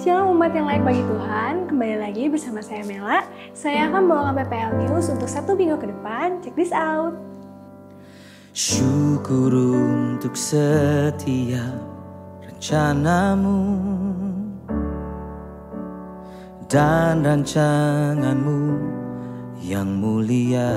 Shalom umat yang layak bagi Tuhan, kembali lagi bersama saya Mela. Saya akan membawakan PPL News untuk 1 minggu ke depan. Check this out. Syukur untuk setiap rencanamu dan rancanganmu yang mulia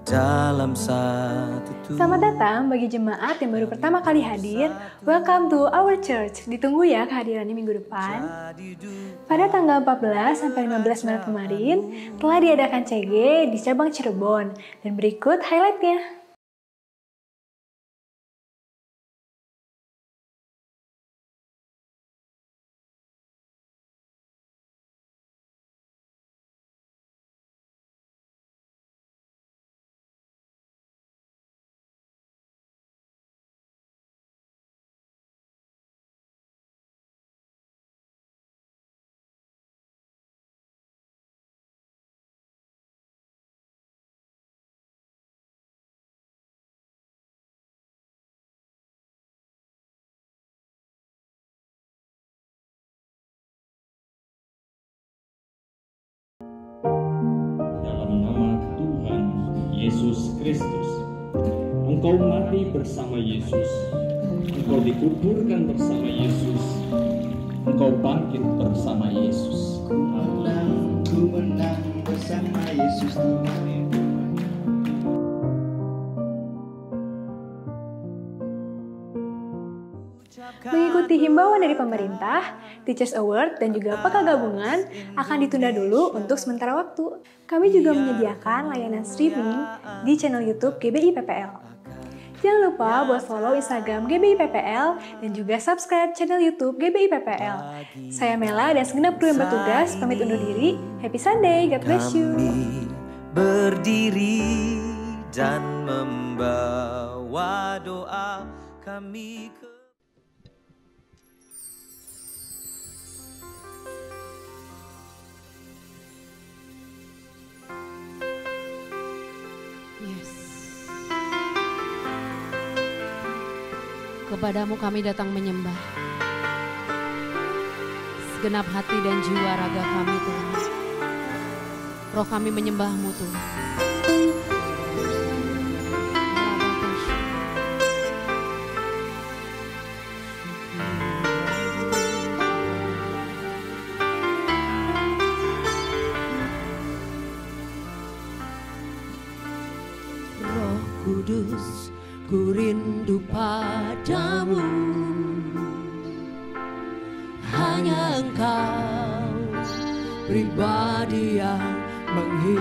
dalam satu Tuhan. Selamat datang bagi jemaat yang baru pertama kali hadir. Welcome to our church. Ditunggu ya kehadirannya minggu depan. Pada tanggal 14 sampai 15 Maret kemarin telah diadakan CG di cabang Cirebon. Dan berikut highlightnya. Yesus Kristus, engkau mati bersama Yesus, engkau dikuburkan bersama Yesus, engkau bangkit bersama Yesus. Ku menang bersama Yesus Tuhan. Mengikuti himbauan dari pemerintah, Teachers Award dan juga PK Gabungan akan ditunda dulu untuk sementara waktu. Kami juga menyediakan layanan streaming di channel YouTube GBI PPL. Jangan lupa buat follow Instagram GBI PPL dan juga subscribe channel YouTube GBI PPL. Saya Mela dan segenap kru yang bertugas pamit undur diri. Happy Sunday, God bless you. Kami berdiri dan membawa doa kami ke Kepadamu kami datang menyembah, segenap hati dan jiwa raga kami Tuhan. Roh kami menyembah-Mu Tuhan. Roh Kudus, ku rindu padamu, hanya Engkau pribadi yang menghidupkan.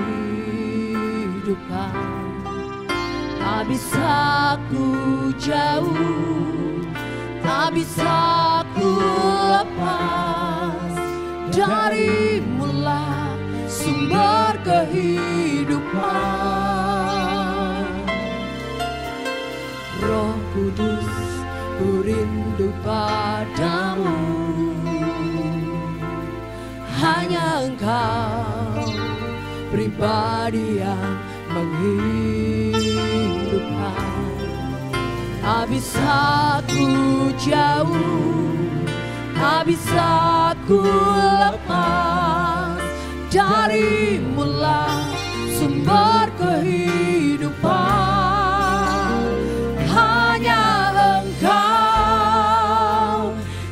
Tak bisa ku jauh, tak bisa ku lepas darimu lah sumber kehidupan. Roh Kudus, ku rindu padamu, hanya Engkau pribadi yang menghidupkan. Tak bisa ku jauh, tak bisa ku lepas darimu lah sumber kehidupan.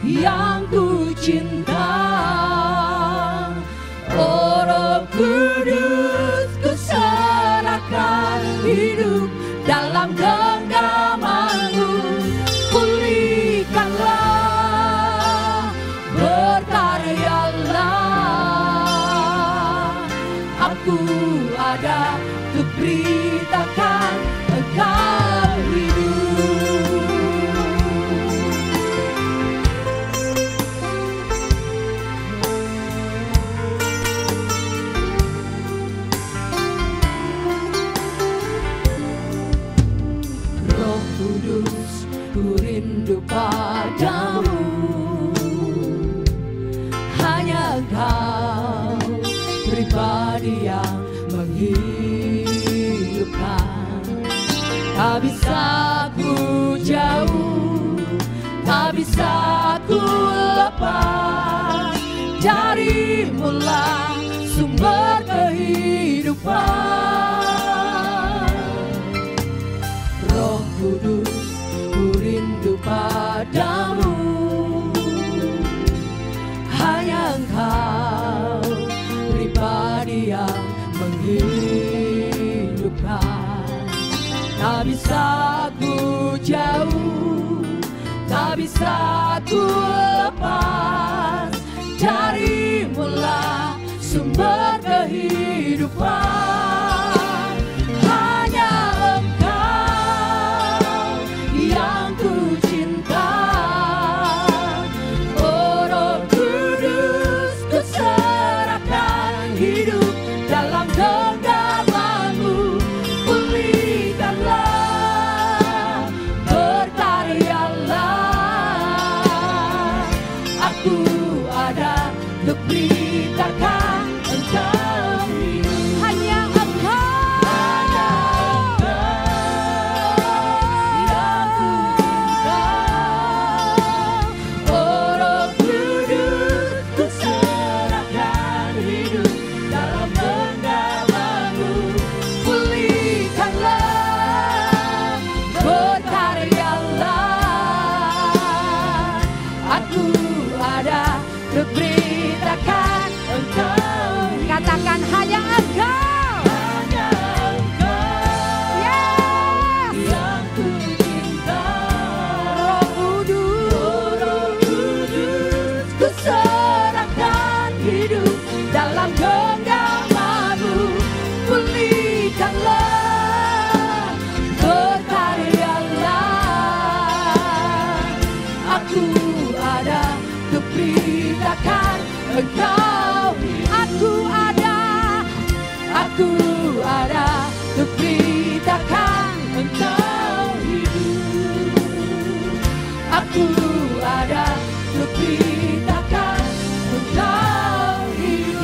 Yang ku cinta, oh Roh Kudus, ku serahkan hidup dalam genggaman-Mu. Pulihkanlah, berkaryalah, aku ada untuk beritakan Engkau hidup. Kudus, ku rindu padamu, hanya Engkau pribadi yang menghidupkan. Tak bisa ku jauh, tak bisa bisa ku lepas darimu-lah sumber kehidupan. Roh Kudus, ku rindu padamu, hanya Engkau pribadi yang menghidupkan. Tak bisa ku jauh, tak bisa ku lepas darimu-lah sumber kehidupan. Hanya Engkau yang ku cinta. Oh Roh Kudus, ku serahkan hidup dalam genggamanmu. Pulihkanlah, berkaryalah. Aku ada untuk beritakan Engkau hidup. Hanya Engkau, hanya Engkau yang ku cinta. Oh Roh Kudus, ku serahkan hidup dalam genggamanmu. Pulihkanlah, berkaryalah. Aku ada untuk beritakan Engkau. Katakan hanya Engkau, hanya Engkau, yes, yang ku cinta. Roh Kudus, ku serahkan hidup dalam genggamanmu. Pulihkanlah, berkaryalah. Aku ada untuk beritakan Engkau. Aku ada untuk beritakan Engkau hidup. Aku ada untuk beritakan Engkau hidup.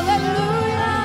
Haleluya.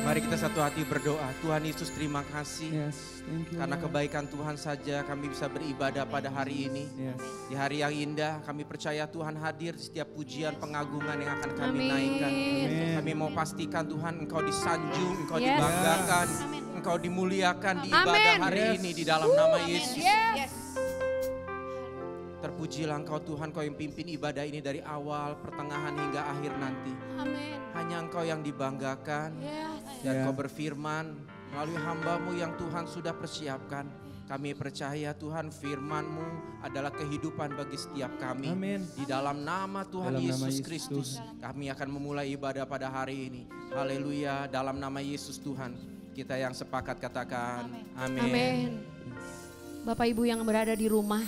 Mari kita satu hati berdoa. Tuhan Yesus, terima kasih Yes, thank you. karena kebaikan Tuhan saja kami bisa beribadah pada hari ini. Yes. Di hari yang indah kami percaya Tuhan hadir di setiap pujian pengagungan yang akan kami Amin. naikkan. Amin. Kami mau pastikan Tuhan Engkau disanjung, Engkau Yes. dibanggakan, Engkau dimuliakan di ibadah Amin. hari Yes. ini di dalam nama Yesus. Yes. Terpujilah Engkau Tuhan, Kau yang pimpin ibadah ini dari awal, pertengahan hingga akhir nanti. Amin. Hanya Engkau yang dibanggakan. Yes. Dan Ya. Kau berfirman melalui hamba-Mu yang Tuhan sudah persiapkan. Kami percaya Tuhan firman-Mu adalah kehidupan bagi setiap kami. Amin. Di dalam nama Tuhan Dalam nama Yesus Yesus Kristus kami akan memulai ibadah pada hari ini. Haleluya, dalam nama Yesus Tuhan. Kita yang sepakat katakan amin. Amin. Bapak Ibu yang berada di rumah,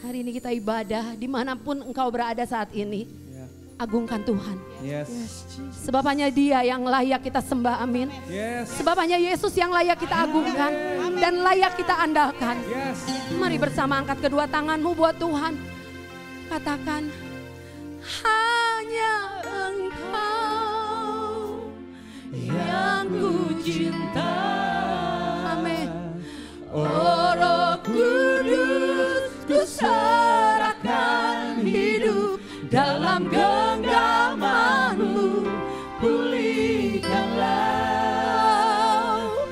hari ini kita ibadah dimanapun engkau berada saat ini. Ya. Agungkan Tuhan. Yes. Sebab hanya Dia yang layak kita sembah, amin. Yes. Sebab hanya Yesus yang layak kita agungkan dan layak kita andalkan. Yes. Mari bersama angkat kedua tanganmu buat Tuhan. Katakan, hanya Engkau yang ku cinta. Amin. Oh Roh Kudus, ku serahkan hidup dalam genggaman-Mu. Pulihkanlah,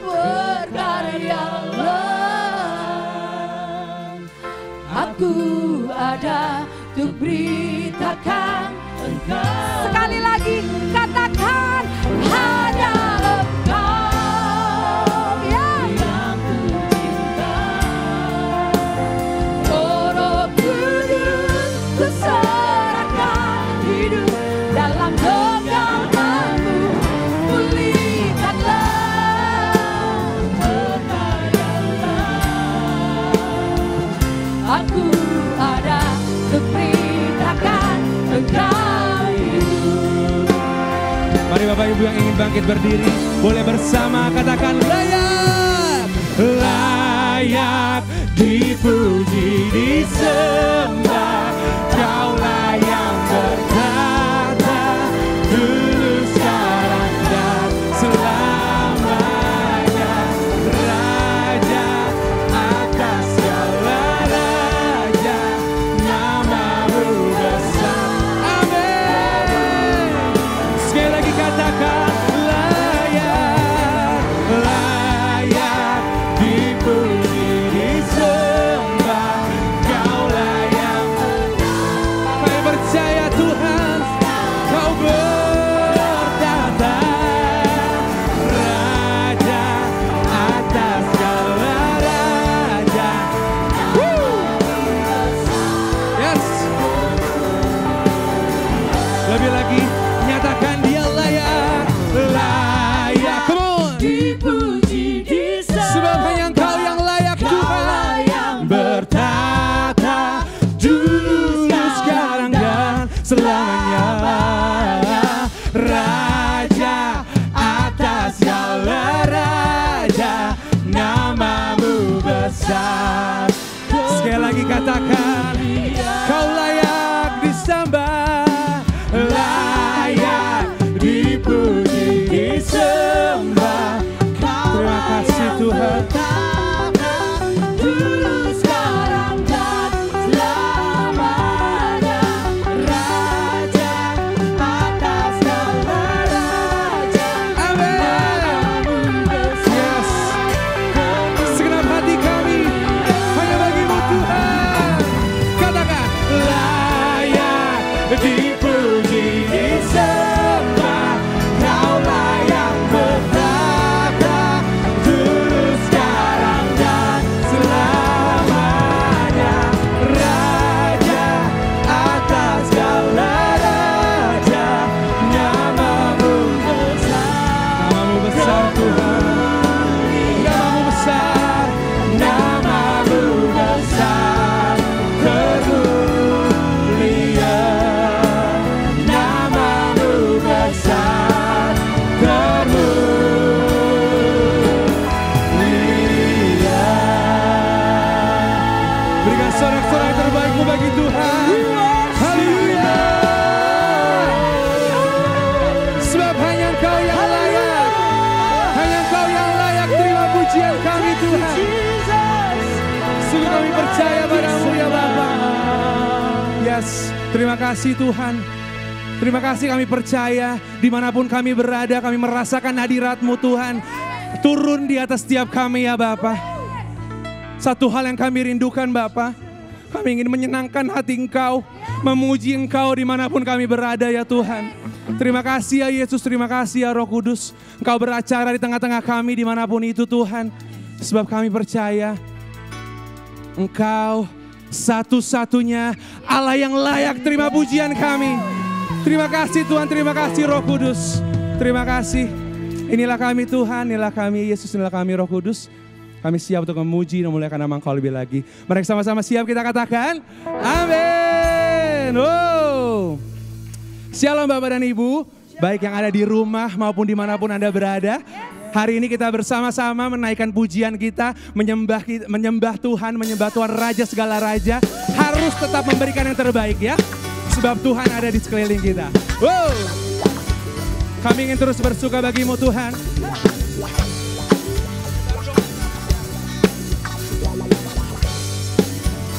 berkaryalah. Aku ada untuk beritakan Engkau. Sekali lagi katakan, hanya Engkau yang ku cinta. Oh Roh Kudus, ku serahkan hidup dalam genggaman-Mu. Pulihkanlah, berkaryalah. Aku ada untuk beritakan Engkau hidup. Mari Bapak Ibu yang ingin bangkit berdiri, boleh bersama katakan layak. Layak dipuji, disembah, Kaulah yang bertata dulu, sekarang dan selamanya. Raja atas segala raja, namamu besar. Amin. Sekali lagi katakan layak. Layak dipuji, disembah, Kaulah yang kami percaya Tuhan, Kau bertata, Raja atas segala raja. Yes. Lebih lagi, nyatakan Dia layak. Layak, come on. Dipuji, disembah, Sebab hanya Engkau yang layak Tuhan, bertata dulu, sekarang dan selamanya. Raja atas segala raja, namamu besar. Sekali lagi katakan, Kau layak disembah, layak dipuji, disembah. Terima kasih Tuhan. dulu, sekarang, dan selamanya. Raja atas segala raja, namamu besar. Yes. Segenap hati kami hanya bagimu Tuhan. Katakan layak dipuji, disembah, Kaulah yang bertata dulu, sekarang dan selamanya. Raja atas segala raja, namamu besar. Namamu besar Tuhan. Namamu besar, namamu besar, termulia. Namamu besar, termulia. Berikan sorak-sorai terbaikmu bagi Tuhan. Haleluya. Sebab hanya Engkau yang layak. Hanya Engkau yang layak terima pujian kami Tuhan. Sungguh kami percaya padamu ya Bapa. Yes, terima kasih Tuhan. Terima kasih, kami percaya dimanapun kami berada, kami merasakan hadirat-Mu Tuhan. Turun di atas setiap kami ya Bapa. Satu hal yang kami rindukan Bapa, kami ingin menyenangkan hati Engkau, memuji Engkau dimanapun kami berada ya Tuhan. Terima kasih ya Yesus, terima kasih ya Roh Kudus. Engkau beracara di tengah-tengah kami dimanapun itu Tuhan. Sebab kami percaya Engkau satu-satunya Allah yang layak terima pujian kami. Terima kasih Tuhan, terima kasih Roh Kudus. Terima kasih. Inilah kami Tuhan, inilah kami Yesus, inilah kami Roh Kudus. Kami siap untuk memuji dan memuliakan nama Engkau lebih lagi. Mari sama-sama siap kita katakan, amin. Oh. Shalom Bapak dan Ibu, baik yang ada di rumah maupun dimanapun Anda berada. Hari ini kita bersama-sama menaikkan pujian kita, menyembah Tuhan, menyembah Tuhan Raja segala Raja. Harus tetap memberikan yang terbaik ya. Sebab Tuhan ada di sekeliling kita. Wow. Kami ingin terus bersuka bagimu Tuhan.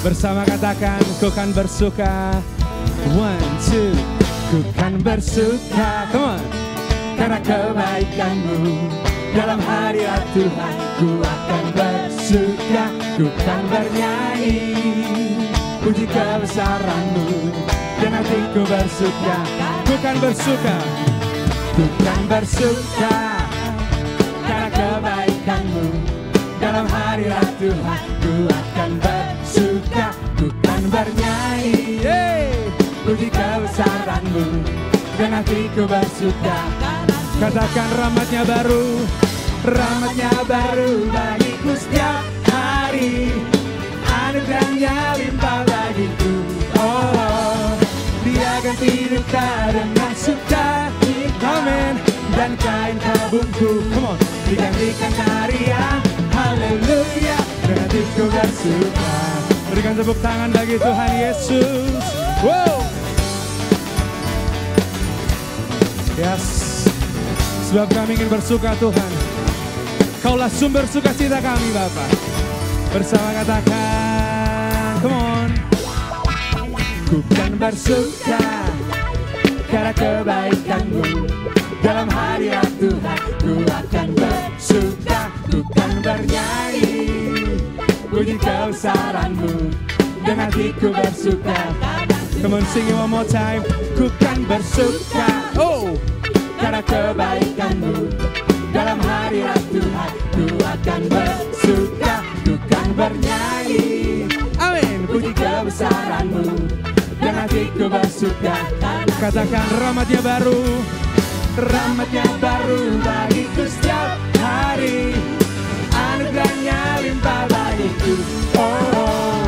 Bersama katakan, ku kan bersuka. 1, 2, ku kan bersuka. Come on. Karena kebaikan-Mu dalam hadirat Tuhan, ku akan bersuka. Ku kan bernyanyi puji kebesaran-Mu. Dan hatiku bersuka, ku kan bersuka, ku kan bersuka. Karena kebaikan-Mu dalam hadirat Tuhan, ku akan bersuka, ku kan bernyanyi puji kebesaran-Mu. Dan hatiku bersuka. Katakan rahmat-Nya baru bagiku setiap hari. Anugerah-Nya limpah bagiku. Oh, Dia ganti duka dengan suka. Amin. gabungku. Come on. Digantikan tarian haleluya, dan hatiku bersuka. Berikan tepuk tangan bagi Tuhan Yesus. Wow. Yes. Sebab kami ingin bersuka Tuhan. Kaulah sumber sukacita kami Bapa. Bersama katakan, come on. Ku kan bersuka karena kebaikan-Mu. Dalam hadirat Tuhan ku akan bersuka. Ku kan bernyanyi puji kebesaran-Mu, dan hatiku bersuka. Come on, sing it one more time. Ku kan bersuka, oh, karena kebaikan-Mu. Dalam hadirat Tuhan ku akan bersuka. Ku kan bernyanyi, amin, puji kebesaran-Mu, dan hatiku bersuka. Katakan rahmat-Nya baru, rahmat-Nya baru bagiku setiap hari. Anugerahnya limpah bagiku. Oh,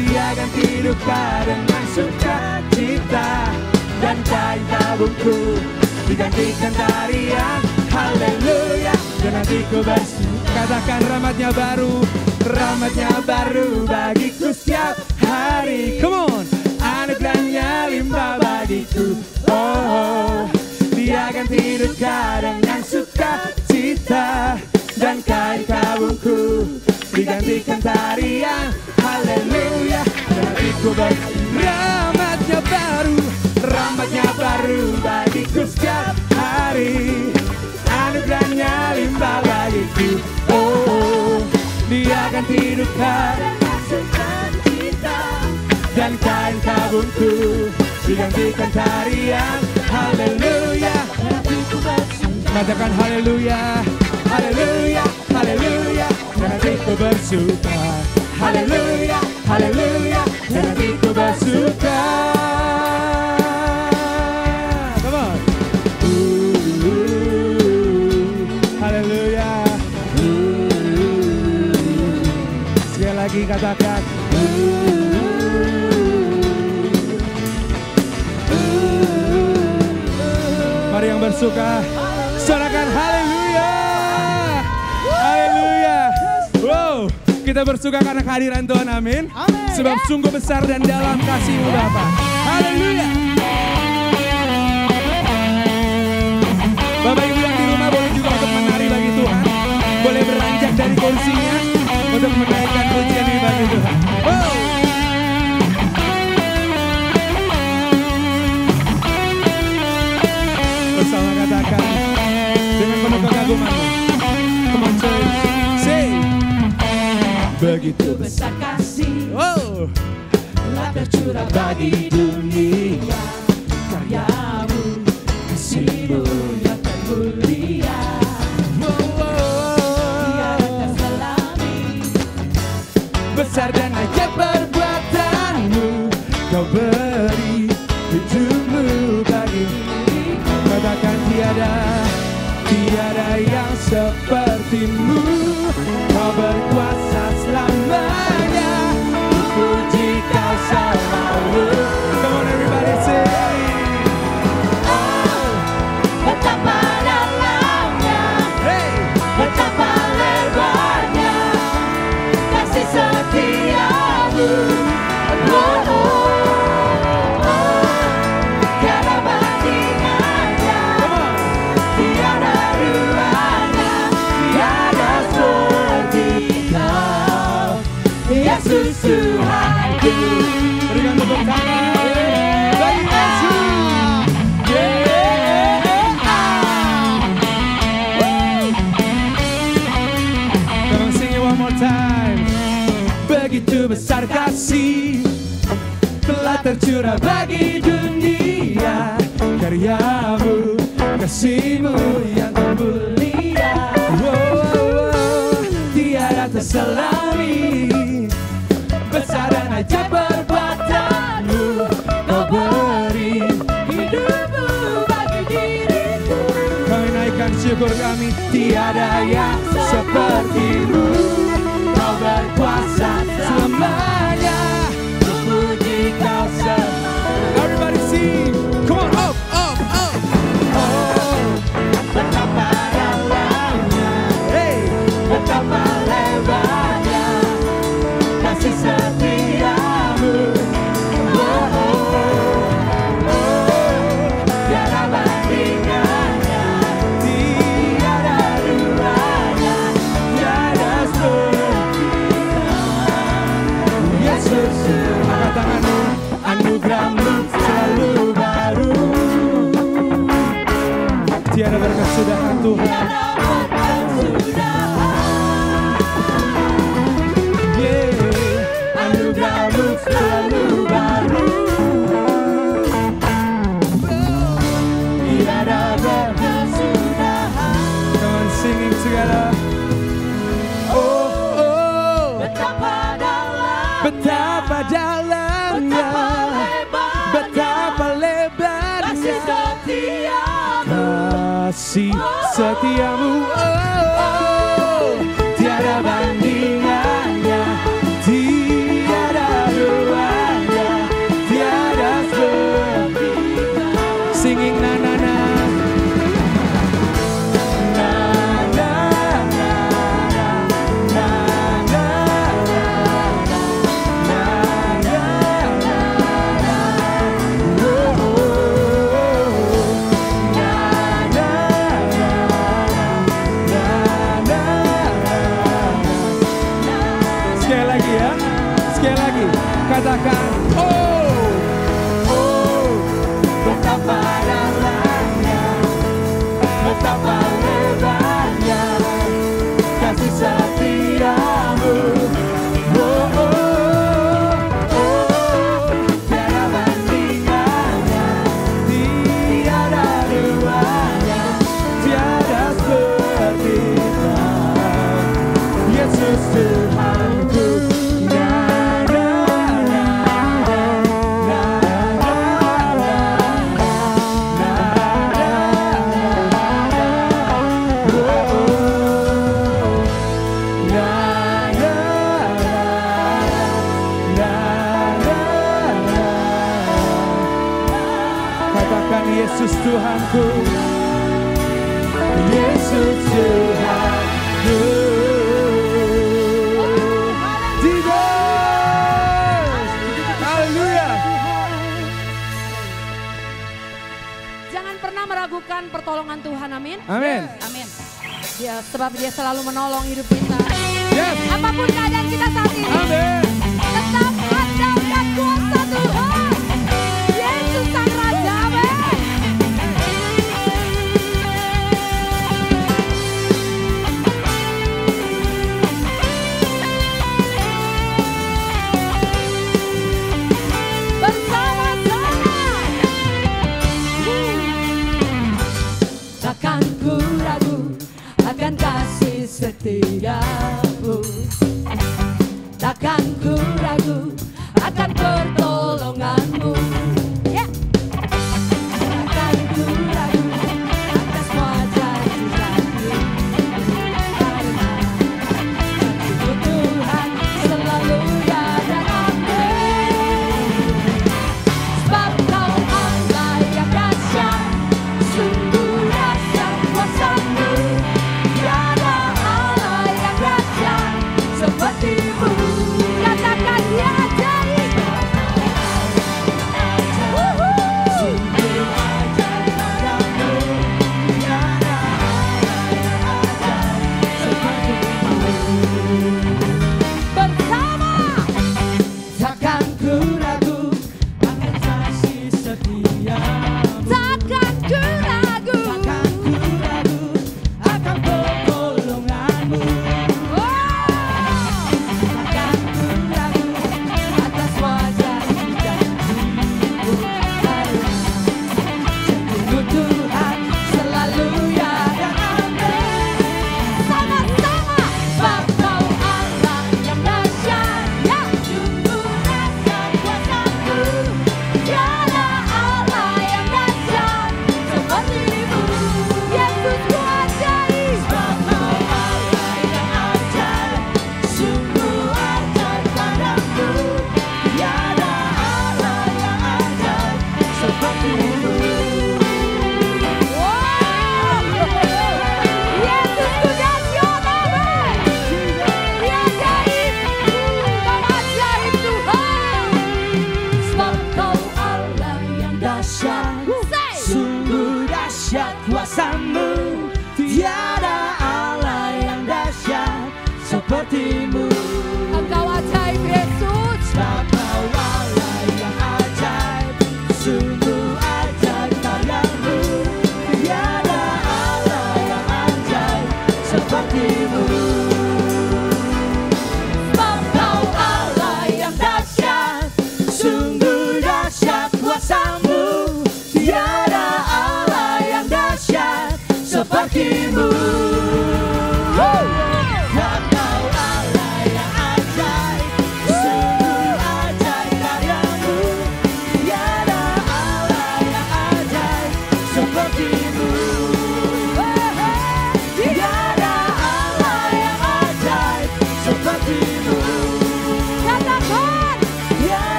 Dia ganti duka dengan sukacita, dan kain tabungku digantikan tarian haleluya, dan hatiku bersuka. Katakan rahmat-Nya baru, rahmat-Nya baru bagiku setiap hari. Come on, anugerahnya limpah bagiku. Oh, Dia ganti duka dengan sukacita, dan kain kabungku digantikan tarian haleluya, dan hatiku bersuka. Rahmat-Nya baru, rahmat-Nya baru bagiku setiap hari. Anugerahnya limpah bagiku. Oh, Dia ganti duka dengan sukacita, dan kain kabungku digantikan tarian haleluya. Katakan haleluya, haleluya, haleluya, dan hatiku bersuka. Haleluya, haleluya, dan hatiku bersuka. Come on. Haleluya. Sekali lagi katakan. Mari yang bersuka, sorakan haleluya. Haleluya. Wow, kita bersuka karena kehadiran Tuhan, amin. Sebab sungguh besar dan dalam kasih-Mu Bapa. Haleluya. Bapak Ibu yang di rumah boleh juga untuk menari bagi Tuhan. Boleh beranjak dari kursinya untuk menaikkan pujian ini bagi Tuhan. Wow. Bersama katakan dengan penuh kekaguman-Mu. Come on church, say. Begitu besar kasih, oh, telah tercurah bagi dunia. Karya-Mu, kasih-Mu yang termulia. Tiada terselami, besar dan ajaib perbuatan-Mu. Kau beri hidup-Mu bagi diriku. Katakan tiada, tiada yang seperti-Mu. Kau berkuasa selamanya, puji Kau selalu. Come on everybody sing. Oh, betapa dalamnya, hey, betapa lebarnya kasih setia-Mu. Oh, oh, oh, tiada bandingannya, tiada duanya, tiada seperti Kau, Yesus Tuhanku. Berikan tepuk tangan bagi Yesus. Come on, sing it one more time. Begitu besar kasih telah tercurah bagi dunia. Karya-Mu, kasih-Mu yang termulia. Oh, oh, oh, tiada terselami, besar dan ajaib perbuatan-Mu. Kau beri hidup-Mu bagi diriku. Kami naikkan syukur kami, tiada yang seperti-Mu. Kau berkuasa selamanya, puji Kau selalu. Everybody sing, come on, up, up, up. Oh, betapa dalam selalu baru. Tidak ada kesudahan. Come on, singing together. Oh, oh, Betapa dalam, betapa dalamnya, betapa lebarnya kasih setiamu. kasih setiamu. Oh, tiada bandingannya, tiada duanya, tiada sepertinya. Singing na na na. Sekali lagi ya, sekali lagi katakan oh, oh, Betapa dalamnya, betapa lebarnya kasih setiamu. Oh, oh, oh, tiada bandingannya, tiada duanya, tiada sepertinya Yesus Tuhanku. Na, na, na, na, katakan Yesus Tuhanku, Yesus Tuhanku. Jesus, haleluya. Jangan pernah meragukan pertolongan Tuhan, amin. Amin. Amin. Dia sebab dia selalu menolong hidup kita. Yes. Apapun keadaan kita saat ini, Amin. tetap andalkan kuasa Tuhan. Yesus Sang Raja, amin. Bersama-sama. Takkan ku ragu akan kasih setiamu. Takkan ku ragu akan pertolonganmu. Ya. Takkan ku ragu atas semua janji-janji. Karena janjimu Tuhan selalu ya dan amin. Sebab Kau Allah yang dahsyat, sungguh dahsyat kuasa-Mu. Tiada Allah yang dahsyat seperti-Mu. Katakan dia ajaib.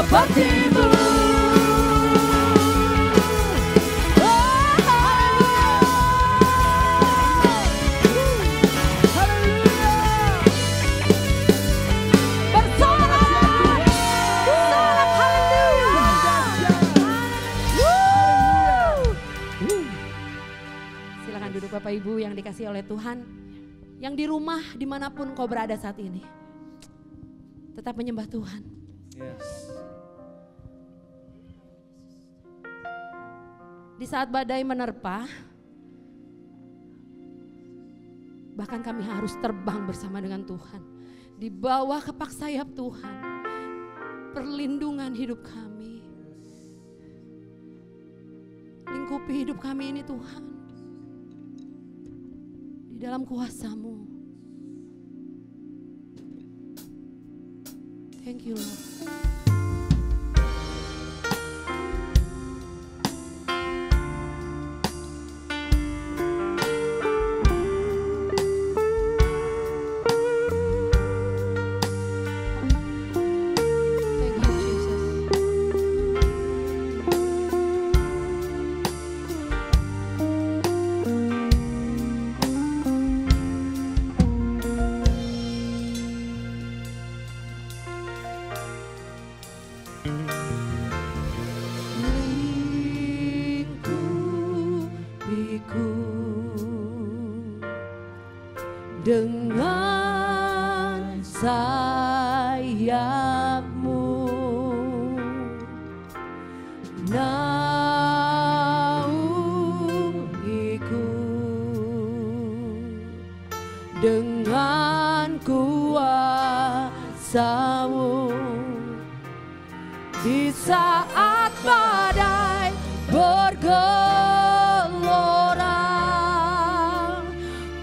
sepertimu. Silakan duduk Bapak Ibu yang dikasih oleh Tuhan. Yang di rumah dimanapun kau berada saat ini. Tetap menyembah Tuhan. Di saat badai menerpa, bahkan kami harus terbang bersama dengan Tuhan. Di bawah kepak sayap Tuhan, perlindungan hidup kami. Lingkupi hidup kami ini Tuhan. Di dalam kuasa-Mu. Thank you Lord. Thank you Jesus. Lingkupiku dengan sayap-Mu, naungiku dengan kuasa-Mu. Di saat badai bergelora,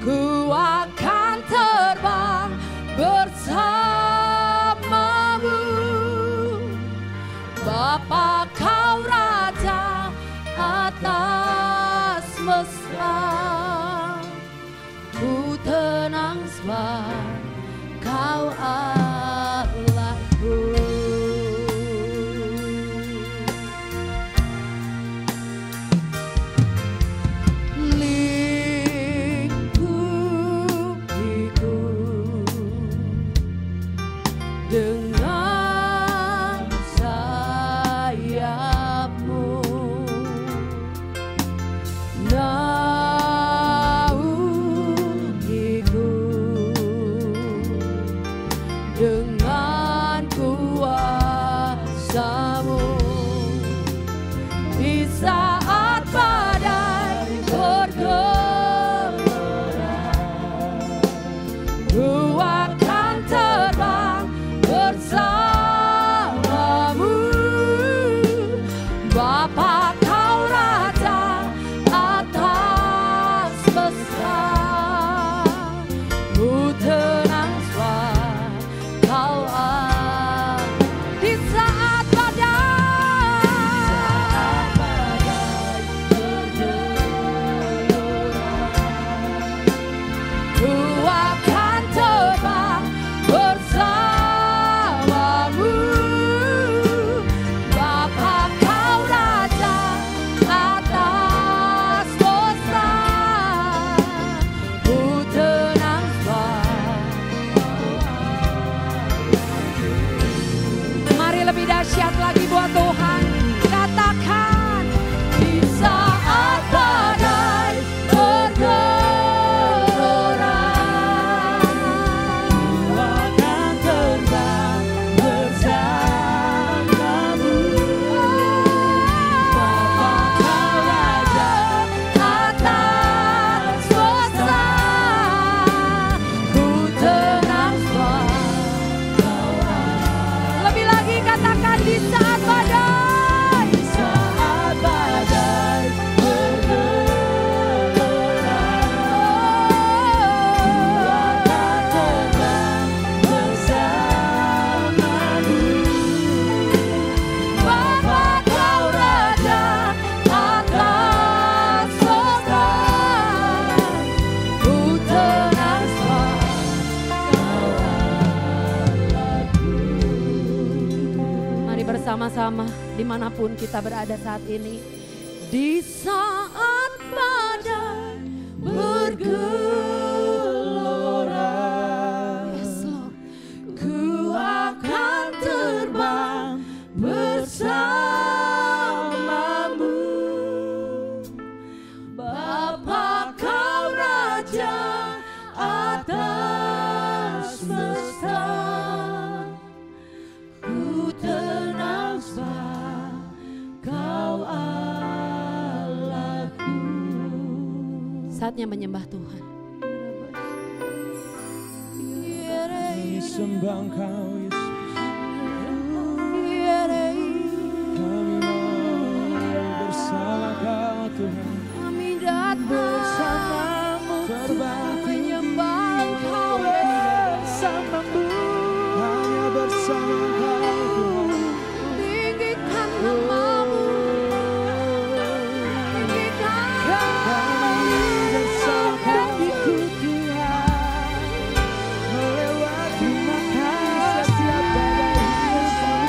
ku akan terbang bersama-Mu. Bapa Kau Raja atas semesta, ku tenang sebab Kau Allahku. bersama-sama dimanapun kita berada saat ini. Di saat badai bergelora, yes, Lord, ku akan terbang bersamamu. Bapa kau Raja atas semesta, ku tenang sebab kau Allahku. Saatnya menyembah Tuhan. Kami sembah Engkau Yesus. Kami mau bersama Kau Tuhan. Kami datang bersamamu, Terbang menyembah Engkau bersamamu. hanya bersama Kau Tuhan. Tinggikan namamu, tinggikan Kami bersama ikuti Tuhan, melewati setiap badai hidup.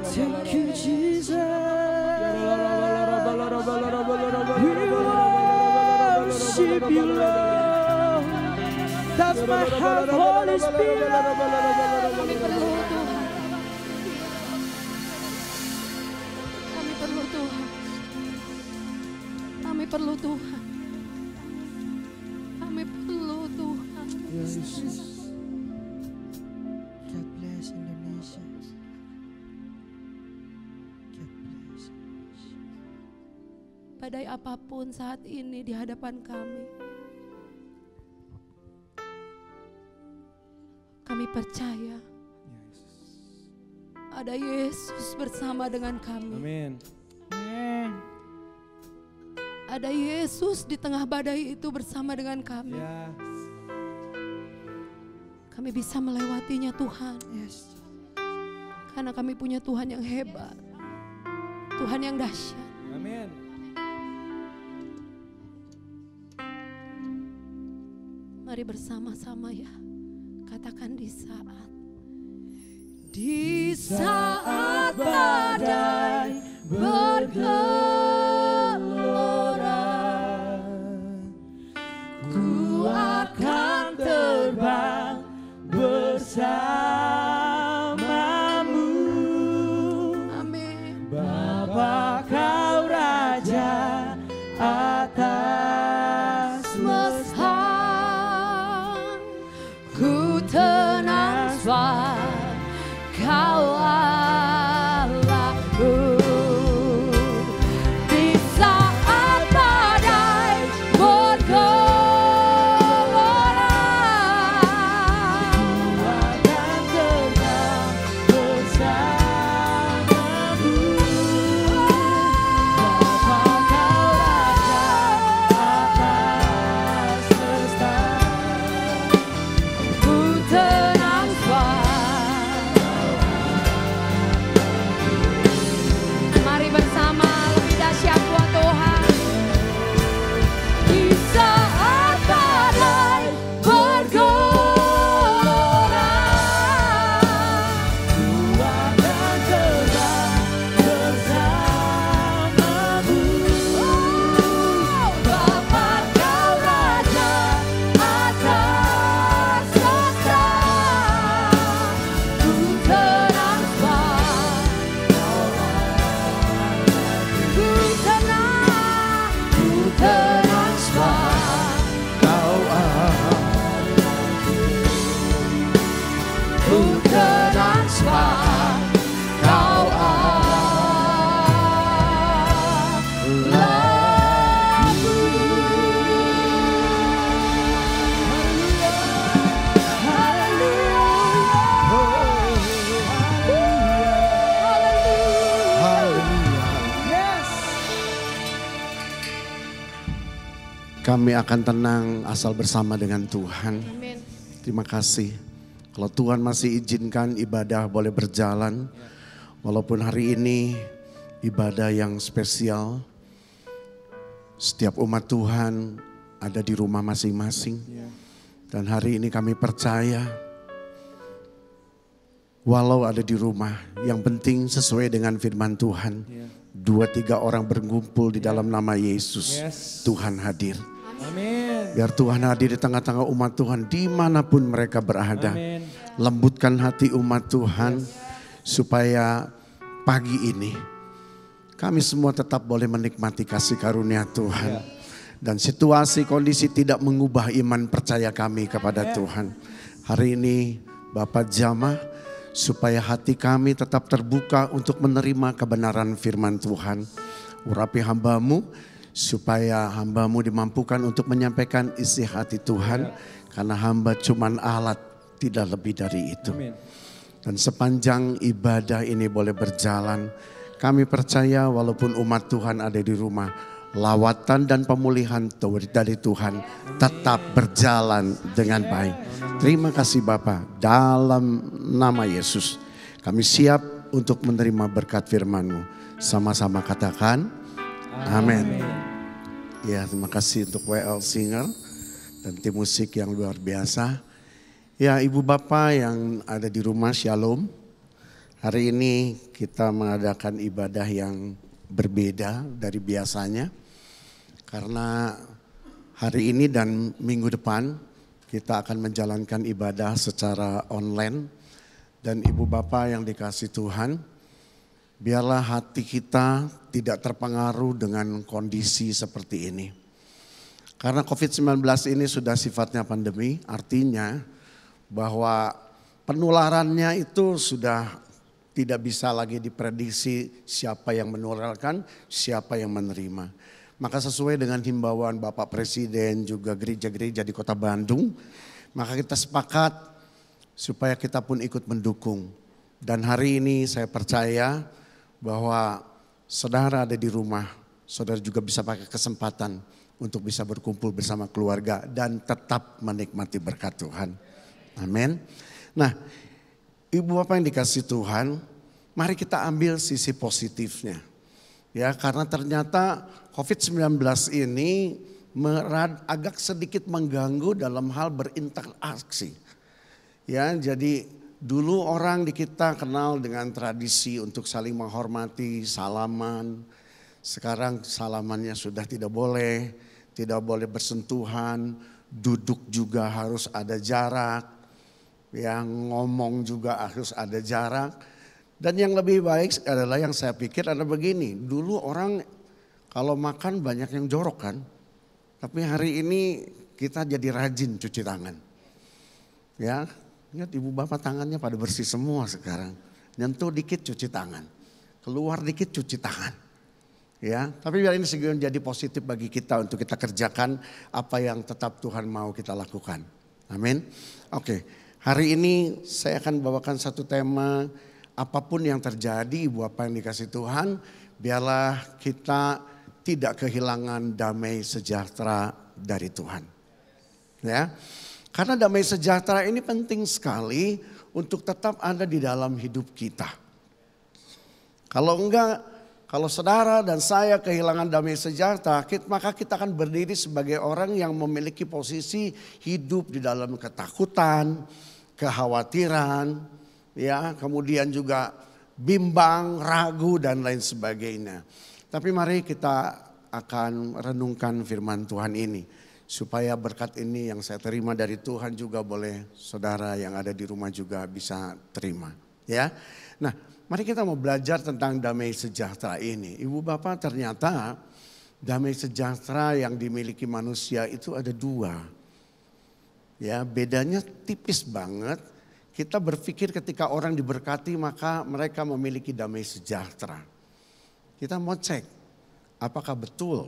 Thank you, Jesus. We worship you, Lord. That's my heart, Holy Spirit. Kami perlu Tuhan. Kami perlu Tuhan. Kami perlu Tuhan. Kami perlu Tuhan. God bless Indonesia. God bless. Badai apapun saat ini di hadapan kami percaya ada Yesus bersama dengan kami. Amin. Ada Yesus di tengah badai itu bersama dengan kami. Ya. Kami bisa melewatinya Tuhan. Yes. Karena kami punya Tuhan yang hebat. Tuhan yang dahsyat. Amin. Mari bersama-sama ya. Katakan di saat badai bergelora, ku akan terbang bersamamu. Amin. Bapa kau Raja atas Semesta ku tenang sebab kau Allahku. Kami akan tenang asal bersama dengan Tuhan. Terima kasih. Kalau Tuhan masih izinkan ibadah boleh berjalan. Walaupun hari ini ibadah yang spesial. Setiap umat Tuhan ada di rumah masing-masing. Dan hari ini kami percaya. Walau ada di rumah, yang penting sesuai dengan firman Tuhan. 2-3 orang berkumpul di dalam nama Yesus. Tuhan hadir. Amin. Biar Tuhan hadir di tengah-tengah umat Tuhan dimanapun mereka berada. Amin. Lembutkan hati umat Tuhan supaya pagi ini kami semua tetap boleh menikmati kasih karunia Tuhan. Dan situasi kondisi tidak mengubah iman percaya kami kepada Tuhan. Hari ini Bapak jamah supaya hati kami tetap terbuka untuk menerima kebenaran firman Tuhan. Urapi hamba-Mu supaya hamba-Mu dimampukan untuk menyampaikan isi hati Tuhan. Karena hamba cuman alat, tidak lebih dari itu. Dan sepanjang ibadah ini boleh berjalan, kami percaya walaupun umat Tuhan ada di rumah, lawatan dan pemulihan dari Tuhan tetap berjalan dengan baik. Terima kasih Bapa, dalam nama Yesus kami siap untuk menerima berkat firman-Mu. Sama-sama katakan amin. Ya, terima kasih untuk WL Singer dan tim musik yang luar biasa. Ya, Ibu Bapak yang ada di rumah, Shalom. Hari ini kita mengadakan ibadah yang berbeda dari biasanya. Karena hari ini dan minggu depan kita akan menjalankan ibadah secara online. Dan Ibu Bapak yang dikasih Tuhan, biarlah hati kita tidak terpengaruh dengan kondisi seperti ini. Karena COVID-19 ini sudah sifatnya pandemi, artinya bahwa penularannya itu sudah tidak bisa lagi diprediksi siapa yang menularkan, siapa yang menerima. Maka sesuai dengan himbauan Bapak Presiden juga gereja-gereja di Kota Bandung, maka kita sepakat supaya kita pun ikut mendukung. Dan hari ini saya percaya bahwa saudara ada di rumah, saudara juga bisa pakai kesempatan untuk bisa berkumpul bersama keluarga dan tetap menikmati berkat Tuhan. Amin. Nah, Ibu Bapak yang dikasih Tuhan, mari kita ambil sisi positifnya. Ya, karena ternyata COVID-19 ini agak sedikit mengganggu dalam hal berinteraksi. Ya, jadi dulu orang di kita kenal dengan tradisi untuk saling menghormati, salaman. Sekarang salamannya sudah tidak boleh bersentuhan, duduk juga harus ada jarak, yang ngomong juga harus ada jarak. Dan yang lebih baik adalah yang saya pikir adalah begini, dulu orang kalau makan banyak yang jorok kan, tapi hari ini kita jadi rajin cuci tangan. Ya, lihat Ibu Bapak tangannya pada bersih semua sekarang. Nyentuh dikit cuci tangan, keluar dikit cuci tangan. Ya, tapi biar ini jadi positif bagi kita untuk kita kerjakan apa yang tetap Tuhan mau kita lakukan. Amin. Oke, hari ini saya akan bawakan satu tema. Apapun yang terjadi, Ibu Bapak yang dikasih Tuhan, biarlah kita tidak kehilangan damai sejahtera dari Tuhan. Ya, karena damai sejahtera ini penting sekali untuk tetap ada di dalam hidup kita. Kalau enggak, kalau saudara dan saya kehilangan damai sejahtera, maka kita akan berdiri sebagai orang yang memiliki posisi hidup di dalam ketakutan, kekhawatiran, ya, kemudian juga bimbang, ragu dan lain sebagainya. Tapi mari kita akan renungkan firman Tuhan ini supaya berkat ini yang saya terima dari Tuhan juga boleh saudara yang ada di rumah juga bisa terima, ya. Nah, mari kita mau belajar tentang damai sejahtera ini. Ibu Bapak, ternyata damai sejahtera yang dimiliki manusia itu ada dua. Ya, bedanya tipis banget. Kita berpikir ketika orang diberkati maka mereka memiliki damai sejahtera. Kita mau cek apakah betul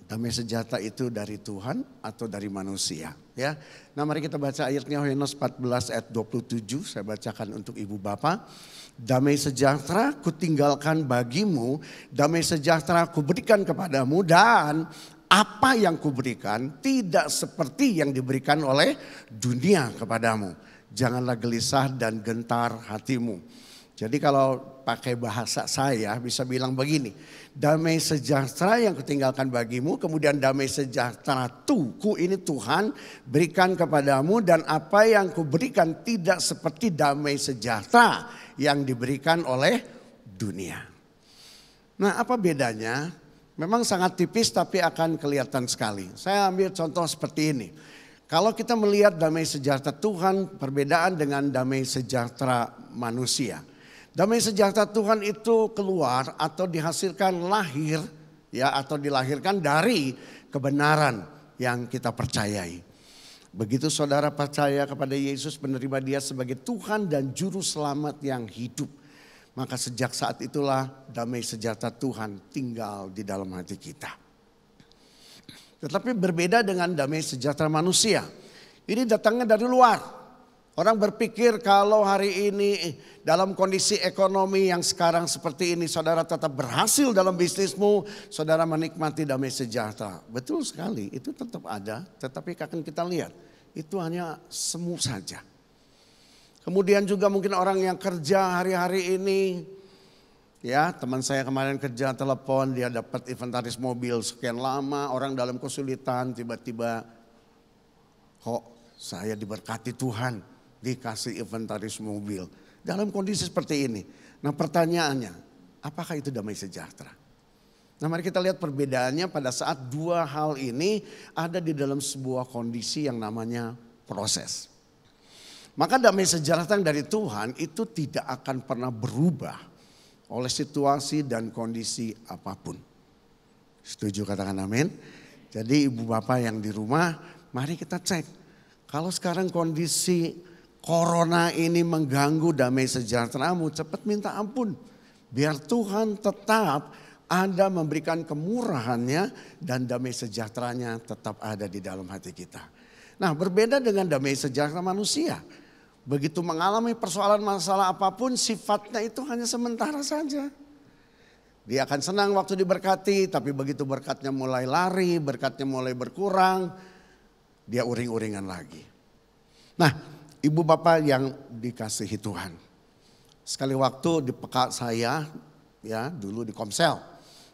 damai sejahtera itu dari Tuhan atau dari manusia. Ya, nah mari kita baca ayatnya Yohanes 14 ayat 27, saya bacakan untuk Ibu Bapak. Damai sejahtera kutinggalkan bagimu, damai sejahtera kuberikan kepadamu dan apa yang kuberikan tidak seperti yang diberikan oleh dunia kepadamu. Janganlah gelisah dan gentar hatimu. Jadi kalau pakai bahasa saya bisa bilang begini. Damai sejahtera yang kutinggalkan bagimu, kemudian damai sejahtera ku ini Tuhan berikan kepadamu, dan apa yang kuberikan tidak seperti damai sejahtera yang diberikan oleh dunia. Nah, apa bedanya? Memang sangat tipis tapi akan kelihatan sekali. Saya ambil contoh seperti ini. Kalau kita melihat damai sejahtera Tuhan, perbedaan dengan damai sejahtera manusia. Damai sejahtera Tuhan itu keluar atau dihasilkan lahir, ya, atau dilahirkan dari kebenaran yang kita percayai. Begitu saudara percaya kepada Yesus, menerima Dia sebagai Tuhan dan Juru Selamat yang hidup, maka sejak saat itulah damai sejahtera Tuhan tinggal di dalam hati kita. Tetapi berbeda dengan damai sejahtera manusia. Ini datangnya dari luar. Orang berpikir kalau hari ini dalam kondisi ekonomi yang sekarang seperti ini, saudara tetap berhasil dalam bisnismu, saudara menikmati damai sejahtera. Betul sekali, itu tetap ada, tetapi akan kita lihat itu hanya semu saja. Kemudian juga mungkin orang yang kerja hari-hari ini, ya, teman saya kemarin kerja telepon, dia dapat inventaris mobil sekian lama, orang dalam kesulitan, tiba-tiba kok saya diberkati Tuhan, dikasih inventaris mobil. Dalam kondisi seperti ini. Nah, pertanyaannya, apakah itu damai sejahtera? Nah, mari kita lihat perbedaannya pada saat dua hal ini ada di dalam sebuah kondisi yang namanya proses. Maka damai sejahtera yang dari Tuhan itu tidak akan pernah berubah oleh situasi dan kondisi apapun. Setuju, katakan amin. Jadi ibu bapak yang di rumah, mari kita cek. Kalau sekarang kondisi corona ini mengganggu damai sejahteramu, cepat minta ampun. Biar Tuhan tetap ada memberikan kemurahannya dan damai sejahteranya tetap ada di dalam hati kita. Nah, berbeda dengan damai sejahtera manusia. Begitu mengalami persoalan masalah apapun, sifatnya itu hanya sementara saja. Dia akan senang waktu diberkati, tapi begitu berkatnya mulai lari, berkatnya mulai berkurang, dia uring-uringan lagi. Nah, ibu bapak yang dikasihi Tuhan. Sekali waktu di PK saya, ya dulu di Komsel,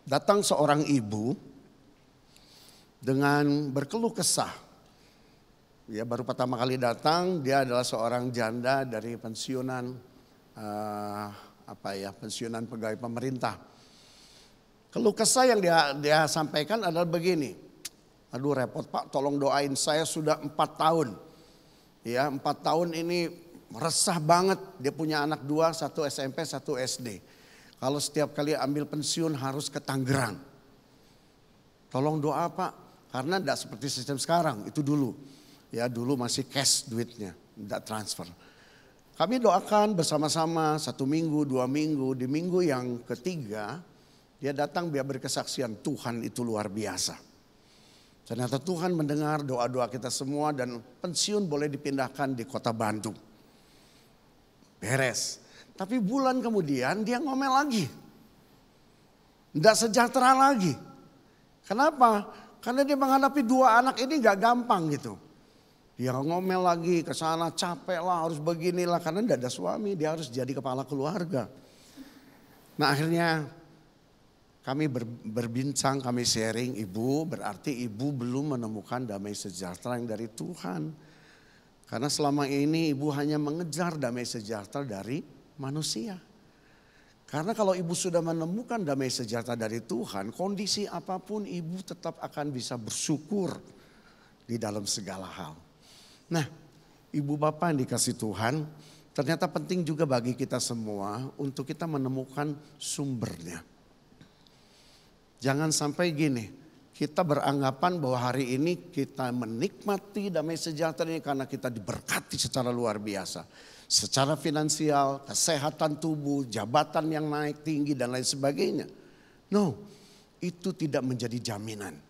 datang seorang ibu dengan berkeluh kesah. Ya, baru pertama kali datang, dia adalah seorang janda dari pensiunan pensiunan pegawai pemerintah. Keluh kesah yang dia sampaikan adalah begini. Aduh repot Pak, tolong doain saya sudah 4 tahun. Ya, 4 tahun ini resah banget. Dia punya anak 2, 1 SMP, 1 SD. Kalau setiap kali ambil pensiun harus ke Tangerang. Tolong doa Pak, karena tidak seperti sistem sekarang, itu dulu. Ya, dulu masih cash duitnya, tidak transfer. Kami doakan bersama-sama 1 minggu, 2 minggu. Di minggu yang ketiga, dia datang biar berkesaksian, Tuhan itu luar biasa. Ternyata Tuhan mendengar doa-doa kita semua dan pensiun boleh dipindahkan di kota Bandung. Beres. Tapi bulan kemudian dia ngomel lagi. Tidak sejahtera lagi. Kenapa? Karena dia menghadapi 2 anak ini gak gampang gitu. Dia ngomel lagi ke sana, capek lah, harus beginilah, karena tidak ada suami, dia harus jadi kepala keluarga. Nah, akhirnya kami berbincang, kami sharing, ibu, berarti ibu belum menemukan damai sejahtera yang dari Tuhan. Karena selama ini ibu hanya mengejar damai sejahtera dari manusia. Karena kalau ibu sudah menemukan damai sejahtera dari Tuhan, kondisi apapun ibu tetap akan bisa bersyukur di dalam segala hal. Nah, ibu bapak yang dikasih Tuhan, ternyata penting juga bagi kita semua untuk kita menemukan sumbernya. Jangan sampai gini, kita beranggapan bahwa hari ini kita menikmati damai sejahtera ini karena kita diberkati secara luar biasa. Secara finansial, kesehatan tubuh, jabatan yang naik tinggi dan lain sebagainya. No, itu tidak menjadi jaminan.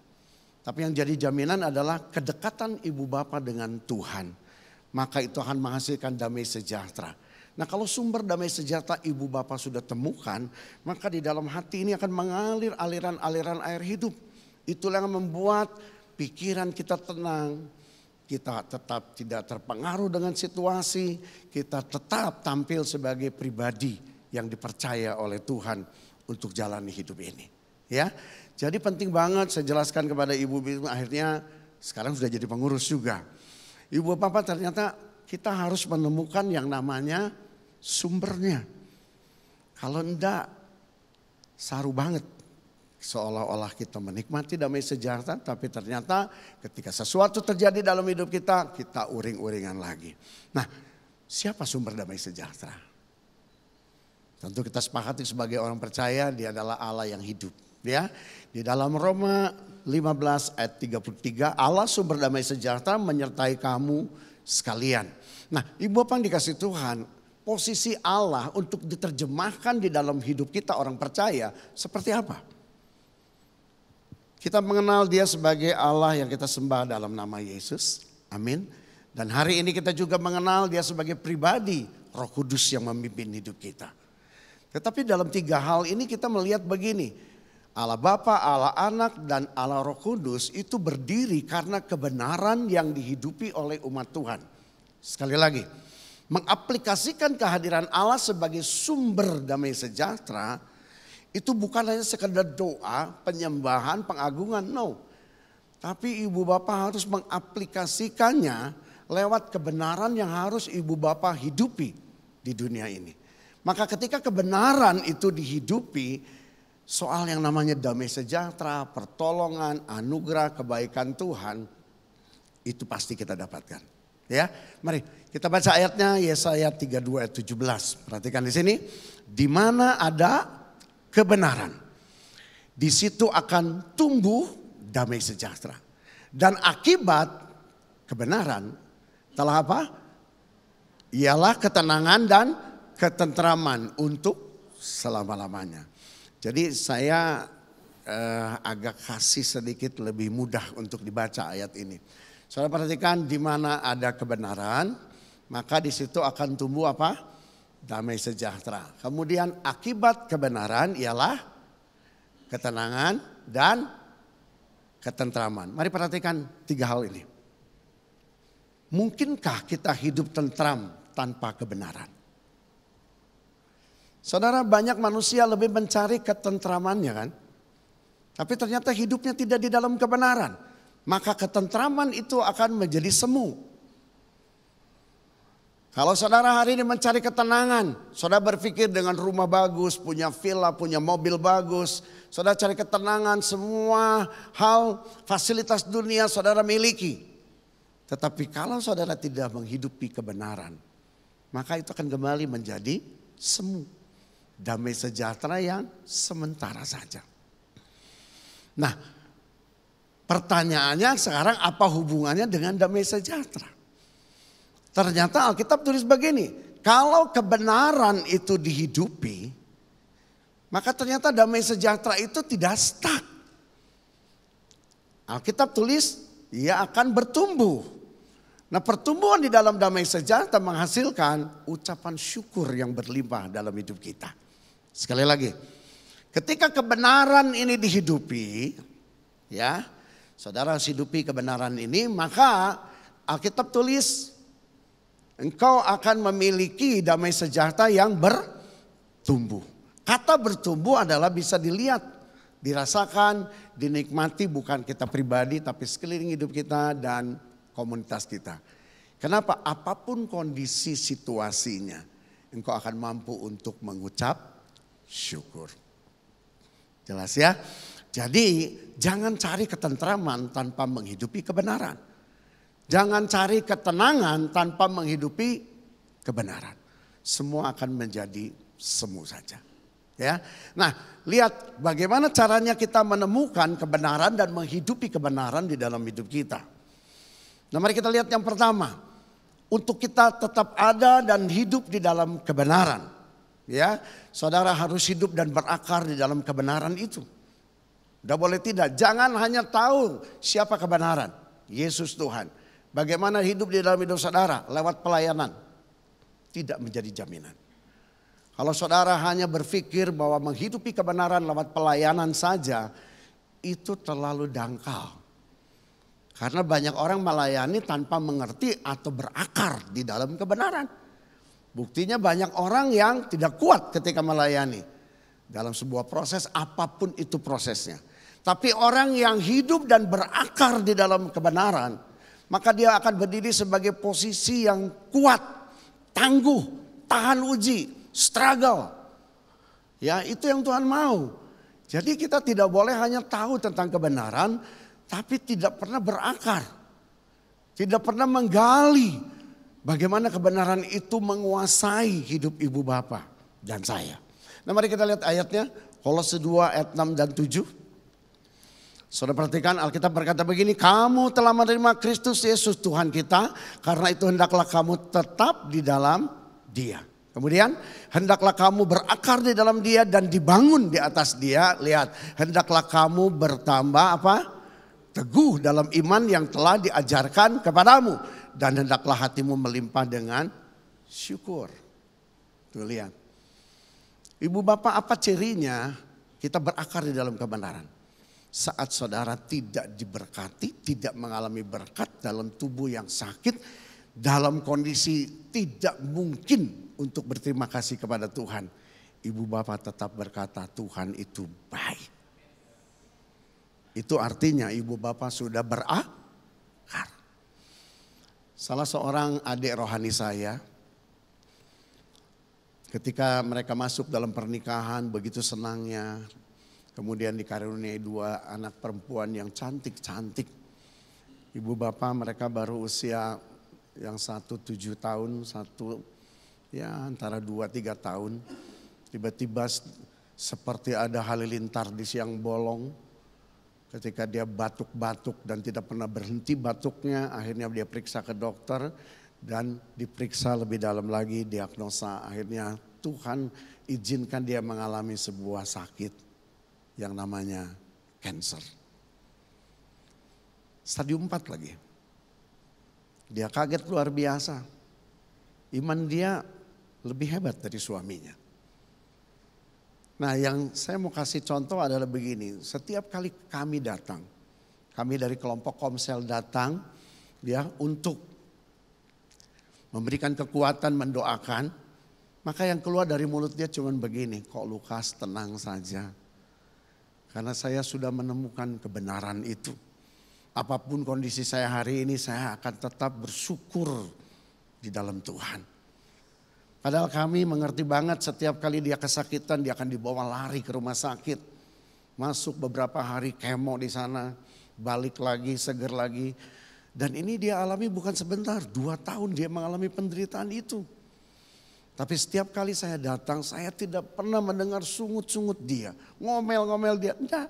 Tapi yang jadi jaminan adalah kedekatan ibu bapa dengan Tuhan. Maka itu akan menghasilkan damai sejahtera. Nah, kalau sumber damai sejahtera ibu bapa sudah temukan, maka di dalam hati ini akan mengalir aliran-aliran air hidup. Itulah yang membuat pikiran kita tenang. Kita tetap tidak terpengaruh dengan situasi. Kita tetap tampil sebagai pribadi yang dipercaya oleh Tuhan untuk jalani hidup ini. Ya, jadi penting banget saya jelaskan kepada ibu-ibu, akhirnya sekarang sudah jadi pengurus juga. Ibu bapak, ternyata kita harus menemukan yang namanya sumbernya. Kalau enggak, saru banget. Seolah-olah kita menikmati damai sejahtera, tapi ternyata ketika sesuatu terjadi dalam hidup kita, kita uring-uringan lagi. Nah, siapa sumber damai sejahtera? Tentu kita sepakati sebagai orang percaya, Dia adalah Allah yang hidup. Ya, di dalam Roma 15 ayat 33, Allah sumber damai sejahtera menyertai kamu sekalian. Nah, ibu bapak yang dikasih Tuhan, posisi Allah untuk diterjemahkan di dalam hidup kita orang percaya seperti apa? Kita mengenal Dia sebagai Allah yang kita sembah dalam nama Yesus. Amin. Dan hari ini kita juga mengenal Dia sebagai pribadi, Roh Kudus yang memimpin hidup kita. Tetapi dalam 3 hal ini kita melihat begini. Allah Bapa, Allah Anak, dan Allah Roh Kudus itu berdiri karena kebenaran yang dihidupi oleh umat Tuhan. Sekali lagi, mengaplikasikan kehadiran Allah sebagai sumber damai sejahtera itu bukan hanya sekedar doa, penyembahan, pengagungan, no. Tapi ibu bapak harus mengaplikasikannya lewat kebenaran yang harus ibu bapak hidupi di dunia ini. Maka ketika kebenaran itu dihidupi, soal yang namanya damai sejahtera, pertolongan, anugerah, kebaikan Tuhan, itu pasti kita dapatkan. Ya, mari kita baca ayatnya, Yesaya 32 ayat 17. Perhatikan di sini, di mana ada kebenaran, di situ akan tumbuh damai sejahtera. Dan akibat kebenaran telah apa? Ialah ketenangan dan ketentraman untuk selama-lamanya. Jadi saya agak kasih sedikit lebih mudah untuk dibaca ayat ini. Saudara perhatikan, di mana ada kebenaran, maka di situ akan tumbuh apa? Damai sejahtera. Kemudian akibat kebenaran ialah ketenangan dan ketentraman. Mari perhatikan 3 hal ini. Mungkinkah kita hidup tentram tanpa kebenaran? Saudara, banyak manusia lebih mencari ketentramannya kan. Tapi ternyata hidupnya tidak di dalam kebenaran. Maka ketentraman itu akan menjadi semu. Kalau saudara hari ini mencari ketenangan, saudara berpikir dengan rumah bagus, punya villa, punya mobil bagus. Saudara cari ketenangan, semua hal fasilitas dunia saudara miliki. Tetapi kalau saudara tidak menghidupi kebenaran, maka itu akan kembali menjadi semu. Damai sejahtera yang sementara saja. Nah, pertanyaannya sekarang apa hubungannya dengan damai sejahtera? Ternyata Alkitab tulis begini, kalau kebenaran itu dihidupi, maka ternyata damai sejahtera itu tidak stuck. Alkitab tulis, ia akan bertumbuh. Nah, pertumbuhan di dalam damai sejahtera menghasilkan ucapan syukur yang berlimpah dalam hidup kita. Sekali lagi, ketika kebenaran ini dihidupi, ya, saudara harus hidupi kebenaran ini, maka Alkitab tulis, engkau akan memiliki damai sejahtera yang bertumbuh. Kata bertumbuh adalah bisa dilihat, dirasakan, dinikmati bukan kita pribadi tapi sekeliling hidup kita dan komunitas kita. Kenapa? Apapun kondisi situasinya, engkau akan mampu untuk mengucap syukur. Jelas ya? Jadi jangan cari ketentraman tanpa menghidupi kebenaran. Jangan cari ketenangan tanpa menghidupi kebenaran. Semua akan menjadi semu saja. Ya. Nah, lihat bagaimana caranya kita menemukan kebenaran dan menghidupi kebenaran di dalam hidup kita. Nah, mari kita lihat yang pertama. Untuk kita tetap ada dan hidup di dalam kebenaran. Ya, saudara harus hidup dan berakar di dalam kebenaran itu. Tidak boleh tidak. Jangan hanya tahu siapa kebenaran. Yesus Tuhan. Bagaimana hidup di dalam hidup saudara lewat pelayanan. Tidak menjadi jaminan. Kalau saudara hanya berpikir bahwa menghidupi kebenaran lewat pelayanan saja, itu terlalu dangkal. Karena banyak orang melayani tanpa mengerti atau berakar di dalam kebenaran. Buktinya banyak orang yang tidak kuat ketika melayani. Dalam sebuah proses apapun itu prosesnya. Tapi orang yang hidup dan berakar di dalam kebenaran, maka dia akan berdiri sebagai posisi yang kuat, tangguh, tahan uji, struggle. Ya, itu yang Tuhan mau. Jadi kita tidak boleh hanya tahu tentang kebenaran, tapi tidak pernah berakar. Tidak pernah menggali bagaimana kebenaran itu menguasai hidup ibu bapa dan saya. Nah, mari kita lihat ayatnya, Kolose 2 ayat 6 dan 7. Saudara perhatikan, Alkitab berkata begini, kamu telah menerima Kristus Yesus Tuhan kita, karena itu hendaklah kamu tetap di dalam Dia. Kemudian hendaklah kamu berakar di dalam Dia dan dibangun di atas Dia. Lihat, hendaklah kamu bertambah apa? Teguh dalam iman yang telah diajarkan kepadamu. Dan hendaklah hatimu melimpah dengan syukur. Tuh lihat. Ibu bapak, apa cirinya kita berakar di dalam kebenaran? Saat saudara tidak diberkati, tidak mengalami berkat dalam tubuh yang sakit, dalam kondisi tidak mungkin untuk berterima kasih kepada Tuhan, ibu bapak tetap berkata Tuhan itu baik. Itu artinya ibu bapak sudah berakar. Salah seorang adik rohani saya, ketika mereka masuk dalam pernikahan begitu senangnya, kemudian dikaruniai 2 anak perempuan yang cantik-cantik. Ibu bapak mereka baru usia yang satu 7 tahun, satu ya antara 2-3 tahun. Tiba-tiba seperti ada halilintar di siang bolong. Ketika dia batuk-batuk dan tidak pernah berhenti batuknya, akhirnya dia periksa ke dokter dan diperiksa lebih dalam lagi, diagnosa. Akhirnya Tuhan izinkan dia mengalami sebuah sakit yang namanya cancer. Stadium 4 lagi. Dia kaget luar biasa. Iman dia lebih hebat dari suaminya. Nah, yang saya mau kasih contoh adalah begini. Setiap kali kami datang, kami dari kelompok Komsel datang ya untuk memberikan kekuatan, mendoakan, maka yang keluar dari mulut dia cuma begini, kok Lukas tenang saja. Karena saya sudah menemukan kebenaran itu. Apapun kondisi saya hari ini, saya akan tetap bersyukur di dalam Tuhan. Padahal kami mengerti banget setiap kali dia kesakitan, dia akan dibawa lari ke rumah sakit. Masuk beberapa hari kemo di sana, balik lagi, seger lagi. Dan ini dia alami bukan sebentar, 2 tahun dia mengalami penderitaan itu. Tapi setiap kali saya datang, saya tidak pernah mendengar sungut-sungut dia. Ngomel-ngomel dia, enggak.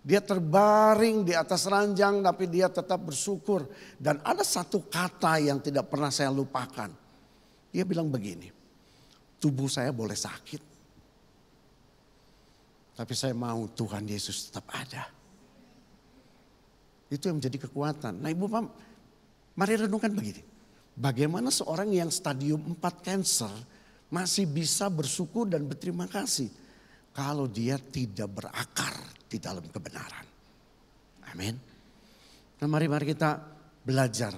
Dia terbaring di atas ranjang tapi dia tetap bersyukur. Dan ada satu kata yang tidak pernah saya lupakan. Dia bilang begini, tubuh saya boleh sakit. Tapi saya mau Tuhan Yesus tetap ada. Itu yang menjadi kekuatan. Nah ibu bapak, mari renungkan begini. Bagaimana seorang yang stadium 4 cancer masih bisa bersyukur dan berterima kasih. Kalau dia tidak berakar di dalam kebenaran. Amin. Nah mari kita belajar.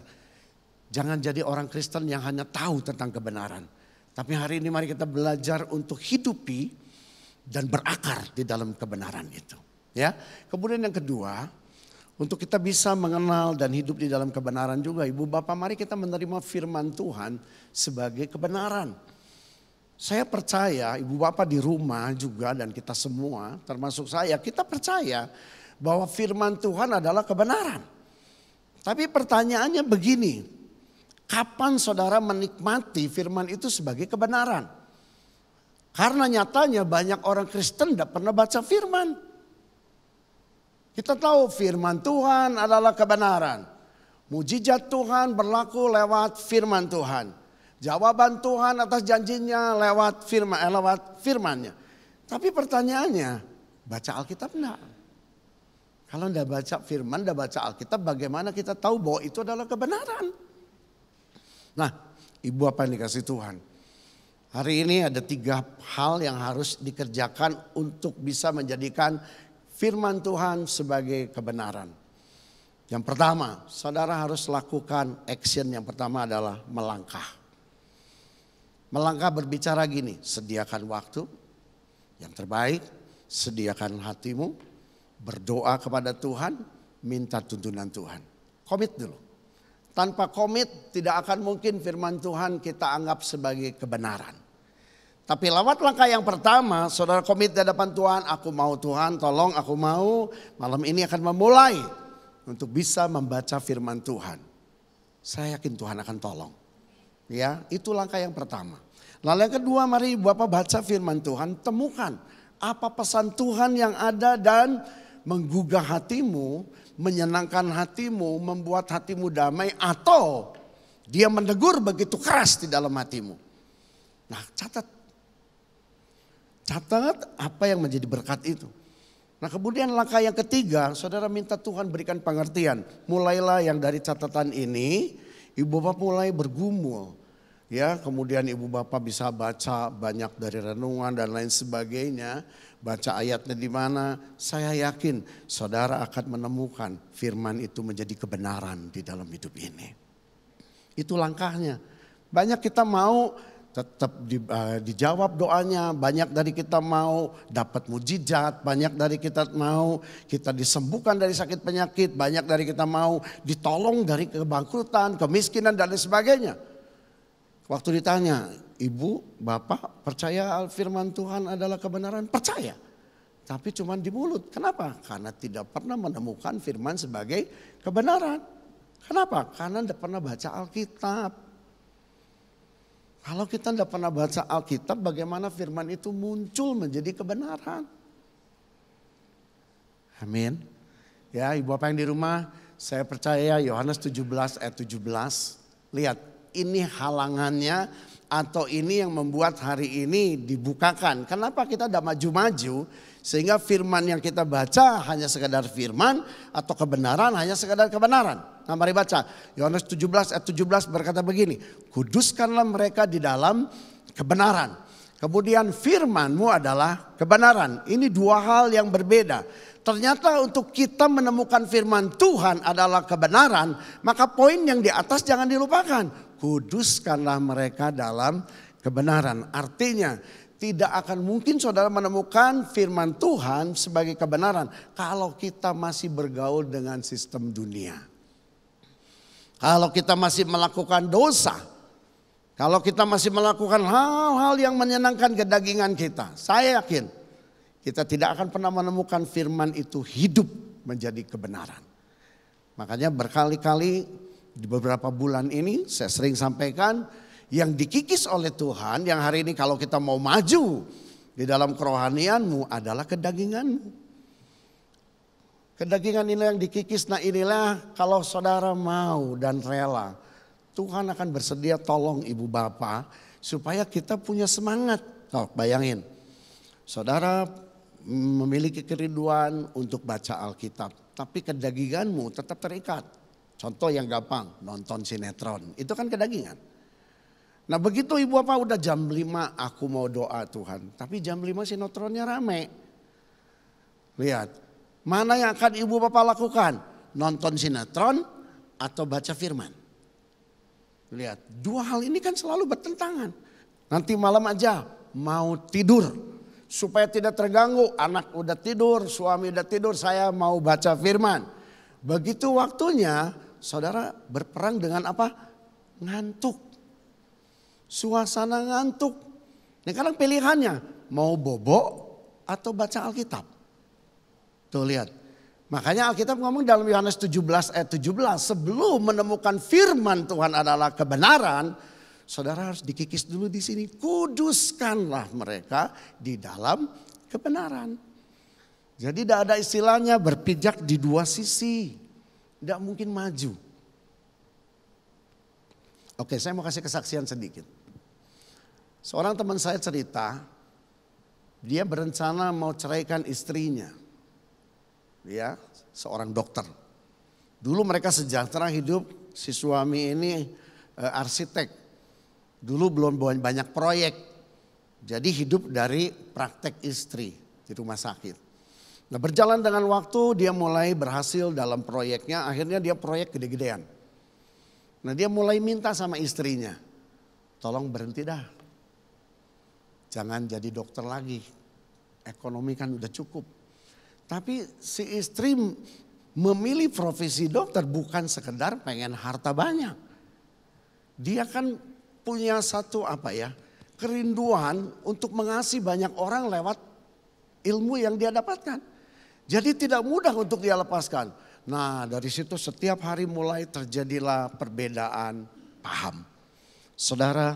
Jangan jadi orang Kristen yang hanya tahu tentang kebenaran. Tapi hari ini mari kita belajar untuk hidupi dan berakar di dalam kebenaran itu. Ya. Kemudian yang kedua, untuk kita bisa mengenal dan hidup di dalam kebenaran juga. Ibu bapak, mari kita menerima firman Tuhan sebagai kebenaran. Saya percaya ibu bapak di rumah juga dan kita semua termasuk saya, kita percaya bahwa firman Tuhan adalah kebenaran. Tapi pertanyaannya begini, kapan saudara menikmati firman itu sebagai kebenaran? Karena nyatanya banyak orang Kristen tidak pernah baca firman. Kita tahu firman Tuhan adalah kebenaran. Mujizat Tuhan berlaku lewat firman Tuhan. Jawaban Tuhan atas janjinya lewat firman-Nya. Tapi pertanyaannya, baca Alkitab enggak? Kalau enggak baca firman, enggak baca Alkitab, bagaimana kita tahu bahwa itu adalah kebenaran? Nah, ibu apa yang dikasih Tuhan? Hari ini ada 3 hal yang harus dikerjakan untuk bisa menjadikan firman Tuhan sebagai kebenaran. Yang pertama, saudara harus lakukan action yang pertama adalah melangkah. Melangkah berbicara gini, sediakan waktu yang terbaik, sediakan hatimu, berdoa kepada Tuhan, minta tuntunan Tuhan. Komit dulu. Tanpa komit tidak akan mungkin firman Tuhan kita anggap sebagai kebenaran. Tapi lewat langkah yang pertama, saudara komit di hadapan Tuhan, aku mau Tuhan, tolong aku mau malam ini akan memulai untuk bisa membaca firman Tuhan. Saya yakin Tuhan akan tolong. Ya, itu langkah yang pertama. Lalu yang kedua, mari Bapak baca firman Tuhan, temukan apa pesan Tuhan yang ada dan menggugah hatimu, menyenangkan hatimu, membuat hatimu damai, atau dia menegur begitu keras di dalam hatimu. Nah, catat apa yang menjadi berkat itu. Nah, kemudian langkah yang ketiga, saudara minta Tuhan berikan pengertian. Mulailah yang dari catatan ini, ibu bapak mulai bergumul. Ya, kemudian ibu bapak bisa baca banyak dari renungan dan lain sebagainya. Baca ayatnya di mana, saya yakin saudara akan menemukan firman itu menjadi kebenaran di dalam hidup ini. Itu langkahnya. Banyak kita mau tetap dijawab doanya, banyak dari kita mau dapat mujizat, banyak dari kita mau kita disembuhkan dari sakit penyakit, banyak dari kita mau ditolong dari kebangkrutan, kemiskinan dan lain sebagainya. Waktu ditanya, ibu, bapak percaya firman Tuhan adalah kebenaran? Percaya. Tapi cuma di mulut. Kenapa? Karena tidak pernah menemukan firman sebagai kebenaran. Kenapa? Karena tidak pernah baca Alkitab. Kalau kita tidak pernah baca Alkitab, bagaimana firman itu muncul menjadi kebenaran? Amin. Ya, ibu bapak yang di rumah, saya percaya Yohanes 17 ayat 17. Lihat, ini halangannya atau ini yang membuat hari ini dibukakan. Kenapa kita tidak maju-maju? Sehingga firman yang kita baca hanya sekadar firman atau kebenaran hanya sekadar kebenaran. Nah, mari baca. Yohanes 17 ayat 17 berkata begini. Kuduskanlah mereka di dalam kebenaran. Kemudian firman-Mu adalah kebenaran. Ini dua hal yang berbeda. Ternyata untuk kita menemukan firman Tuhan adalah kebenaran. Maka poin yang di atas jangan dilupakan. Kuduskanlah mereka dalam kebenaran. Artinya tidak akan mungkin saudara menemukan firman Tuhan sebagai kebenaran kalau kita masih bergaul dengan sistem dunia. Kalau kita masih melakukan dosa, kalau kita masih melakukan hal-hal yang menyenangkan kedagingan kita, saya yakin kita tidak akan pernah menemukan firman itu hidup menjadi kebenaran. Makanya berkali-kali di beberapa bulan ini saya sering sampaikan, yang dikikis oleh Tuhan, yang hari ini kalau kita mau maju di dalam kerohanianmu adalah kedaginganmu. Kedagingan ini yang dikikis, nah inilah kalau saudara mau dan rela, Tuhan akan bersedia tolong ibu bapak supaya kita punya semangat. Oh, bayangin, saudara memiliki kerinduan untuk baca Alkitab, tapi kedaginganmu tetap terikat. Contoh yang gampang, nonton sinetron, itu kan kedagingan. Nah begitu ibu bapak udah jam 5 aku mau doa Tuhan. Tapi jam 5 sinetronnya rame. Lihat, mana yang akan ibu bapak lakukan? Nonton sinetron atau baca firman? Lihat, dua hal ini kan selalu bertentangan. Nanti malam aja mau tidur. Supaya tidak terganggu, anak udah tidur, suami udah tidur, saya mau baca firman. Begitu waktunya, saudara berperang dengan apa? Ngantuk. Suasana ngantuk. Nah sekarang pilihannya mau bobo atau baca Alkitab. Tuh lihat. Makanya Alkitab ngomong dalam Yohanes 17 ayat 17. Sebelum menemukan firman Tuhan adalah kebenaran. Saudara harus dikikis dulu di sini. Kuduskanlah mereka di dalam kebenaran. Jadi tidak ada istilahnya berpijak di dua sisi. Tidak mungkin maju. Oke, saya mau kasih kesaksian sedikit. Seorang teman saya cerita, dia berencana mau ceraikan istrinya. Dia seorang dokter. Dulu mereka sejahtera hidup, si suami ini arsitek. Dulu belum banyak proyek. Jadi hidup dari praktek istri di rumah sakit. Nah, berjalan dengan waktu dia mulai berhasil dalam proyeknya, akhirnya dia proyek gede-gedean. Nah, dia mulai minta sama istrinya, tolong berhenti dah. Jangan jadi dokter lagi, ekonomi kan udah cukup. Tapi si istri memilih profesi dokter bukan sekedar pengen harta banyak. Dia kan punya satu kerinduan untuk mengasihi banyak orang lewat ilmu yang dia dapatkan. Jadi tidak mudah untuk dia lepaskan. Nah, dari situ setiap hari mulai terjadilah perbedaan paham. Saudara,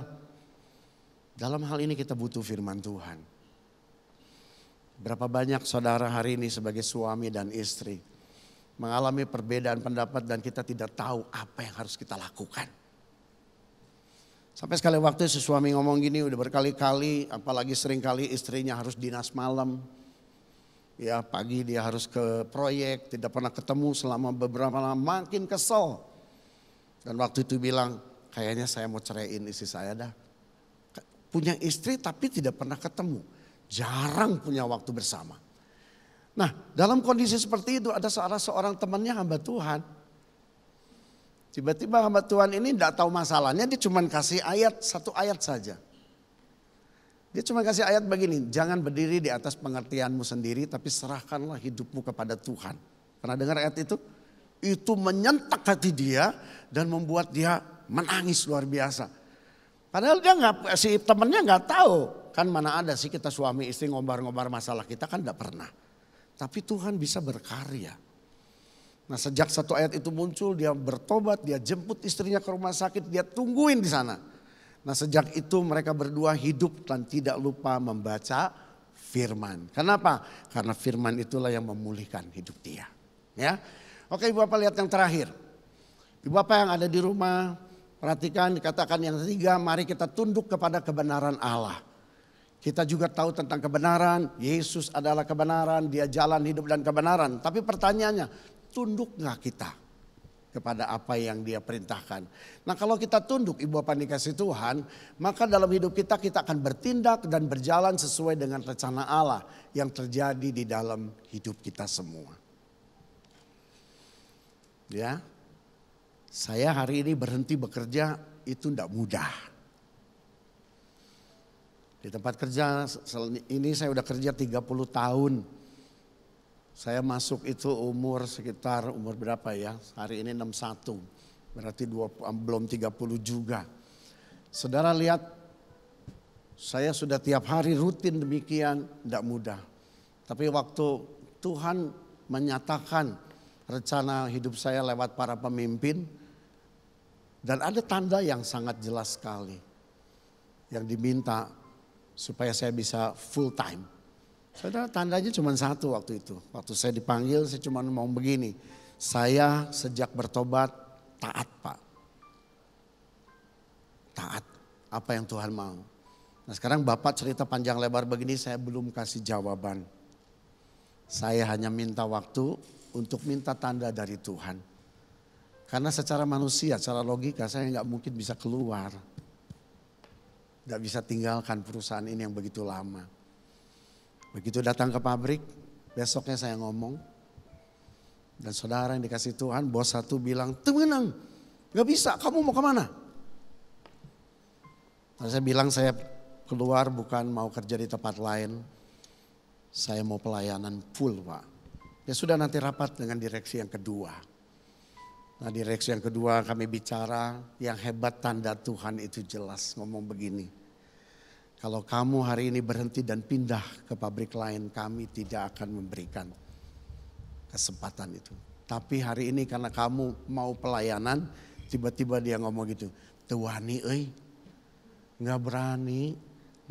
dalam hal ini kita butuh firman Tuhan. Berapa banyak saudara hari ini sebagai suami dan istri mengalami perbedaan pendapat dan kita tidak tahu apa yang harus kita lakukan. Sampai sekali waktu si suami ngomong gini udah berkali-kali, apalagi seringkali istrinya harus dinas malam. Ya, pagi dia harus ke proyek, tidak pernah ketemu selama beberapa lama, makin kesel. Dan waktu itu bilang, kayaknya saya mau ceraiin istri saya dah. Punya istri tapi tidak pernah ketemu, jarang punya waktu bersama. Nah, dalam kondisi seperti itu ada seorang temannya hamba Tuhan. Tiba-tiba hamba Tuhan ini tidak tahu masalahnya, dia cuma kasih satu ayat saja. Dia cuma kasih ayat begini, jangan berdiri di atas pengertianmu sendiri tapi serahkanlah hidupmu kepada Tuhan. Pernah dengar ayat itu? Itu menyentak hati dia dan membuat dia menangis luar biasa. Padahal dia si temannya nggak tahu. Kan mana ada sih kita suami istri ngobar-ngobar masalah kita, kan tidak pernah. Tapi Tuhan bisa berkarya. Nah, sejak satu ayat itu muncul dia bertobat, dia jemput istrinya ke rumah sakit, dia tungguin di sana. Nah, sejak itu mereka berdua hidup dan tidak lupa membaca firman. Kenapa? Karena firman itulah yang memulihkan hidup dia. Ya, oke, Ibu Bapak lihat yang terakhir. Ibu Bapak yang ada di rumah, perhatikan dikatakan yang ketiga, mari kita tunduk kepada kebenaran Allah. Kita juga tahu tentang kebenaran, Yesus adalah kebenaran, dia jalan hidup dan kebenaran. Tapi pertanyaannya, tunduk gak kita kepada apa yang dia perintahkan? Nah, kalau kita tunduk, Ibu Bapak dikasih Tuhan, maka dalam hidup kita akan bertindak dan berjalan sesuai dengan rencana Allah yang terjadi di dalam hidup kita semua. Ya, saya hari ini berhenti bekerja itu tidak mudah. Di tempat kerja ini saya udah kerja 30 tahun. Saya masuk itu umur berapa ya? Hari ini 61. Berarti belum 30 juga. Saudara lihat, saya sudah tiap hari rutin demikian, tidak mudah. Tapi waktu Tuhan menyatakan rencana hidup saya lewat para pemimpin, dan ada tanda yang sangat jelas sekali yang diminta supaya saya bisa full time. Saudara, tandanya cuma satu waktu itu. Waktu saya dipanggil saya cuma mau begini. Saya sejak bertobat taat, Pak. Taat apa yang Tuhan mau. Nah, sekarang Bapak cerita panjang lebar begini saya belum kasih jawaban. Saya hanya minta waktu untuk minta tanda dari Tuhan. Karena secara manusia, secara logika saya nggak mungkin bisa keluar. Nggak bisa tinggalkan perusahaan ini yang begitu lama. Begitu datang ke pabrik, besoknya saya ngomong. Dan saudara yang dikasih Tuhan, bos satu bilang, tenang, gak bisa, kamu mau kemana? Nah, saya bilang saya keluar bukan mau kerja di tempat lain. Saya mau pelayanan full, Pak. Ya sudah, nanti rapat dengan direksi yang kedua. Nah, direksi yang kedua kami bicara, yang hebat tanda Tuhan itu jelas ngomong begini. Kalau kamu hari ini berhenti dan pindah ke pabrik lain, kami tidak akan memberikan kesempatan itu. Tapi hari ini karena kamu mau pelayanan, tiba-tiba dia ngomong gitu, "Tuani nggak berani."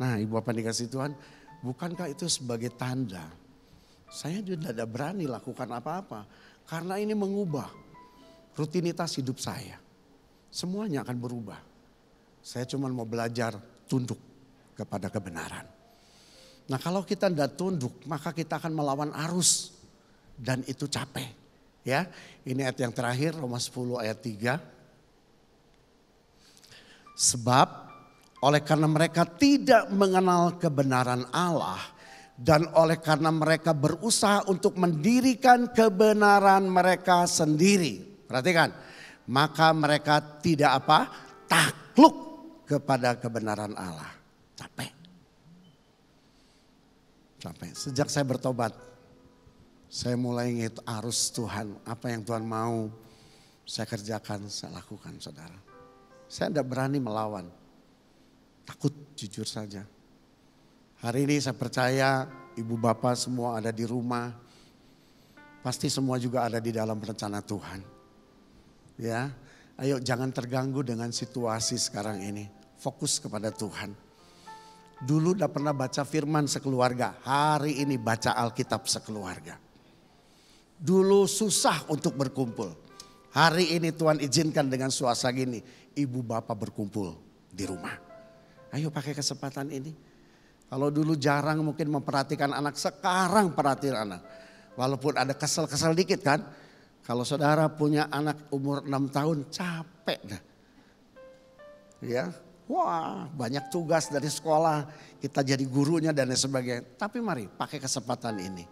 Nah, Ibu Bapak dikasih Tuhan, bukankah itu sebagai tanda? Saya juga tidak berani lakukan apa-apa. Karena ini mengubah rutinitas hidup saya. Semuanya akan berubah. Saya cuma mau belajar tunduk kepada kebenaran. Nah, kalau kita tidak tunduk, maka kita akan melawan arus. Dan itu capek. Ya, ini ayat yang terakhir, Roma 10 ayat 3. Sebab oleh karena mereka tidak mengenal kebenaran Allah, Dan oleh karena mereka berusaha untuk mendirikan kebenaran mereka sendiri. Perhatikan, maka mereka tidak apa? Takluk kepada kebenaran Allah. Capek. Sejak saya bertobat, saya mulai ingat arus Tuhan. Apa yang Tuhan mau saya kerjakan, saya lakukan, saudara. Saya tidak berani melawan. Takut, jujur saja. Hari ini saya percaya ibu bapak semua ada di rumah. Pasti semua juga ada di dalam rencana Tuhan. Ya, ayo jangan terganggu dengan situasi sekarang ini. Fokus kepada Tuhan. Dulu udah pernah baca firman sekeluarga. Hari ini baca Alkitab sekeluarga. Dulu susah untuk berkumpul. Hari ini Tuhan izinkan dengan suasana gini. Ibu bapak berkumpul di rumah. Ayo pakai kesempatan ini. Kalau dulu jarang mungkin memperhatikan anak, sekarang perhatikan anak. Walaupun ada kesel-kesel dikit kan. Kalau saudara punya anak umur 6 tahun capek dah. Ya, wah banyak tugas dari sekolah, kita jadi gurunya dan lain sebagainya. Tapi mari pakai kesempatan ini.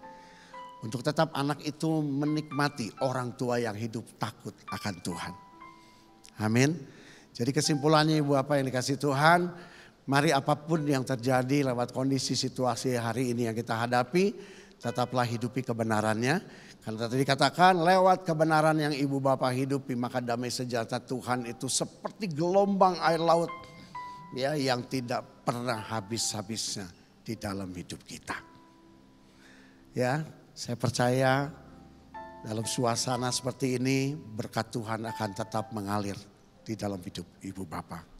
Untuk tetap anak itu menikmati orang tua yang hidup takut akan Tuhan. Amin. Jadi kesimpulannya ibu apa yang dikasih Tuhan. Mari apapun yang terjadi lewat kondisi situasi hari ini yang kita hadapi, tetaplah hidupi kebenarannya. Karena tadi dikatakan lewat kebenaran yang ibu bapak hidupi, maka damai sejahtera Tuhan itu seperti gelombang air laut ya, yang tidak pernah habis-habisnya di dalam hidup kita. Ya, saya percaya dalam suasana seperti ini berkat Tuhan akan tetap mengalir di dalam hidup ibu bapak.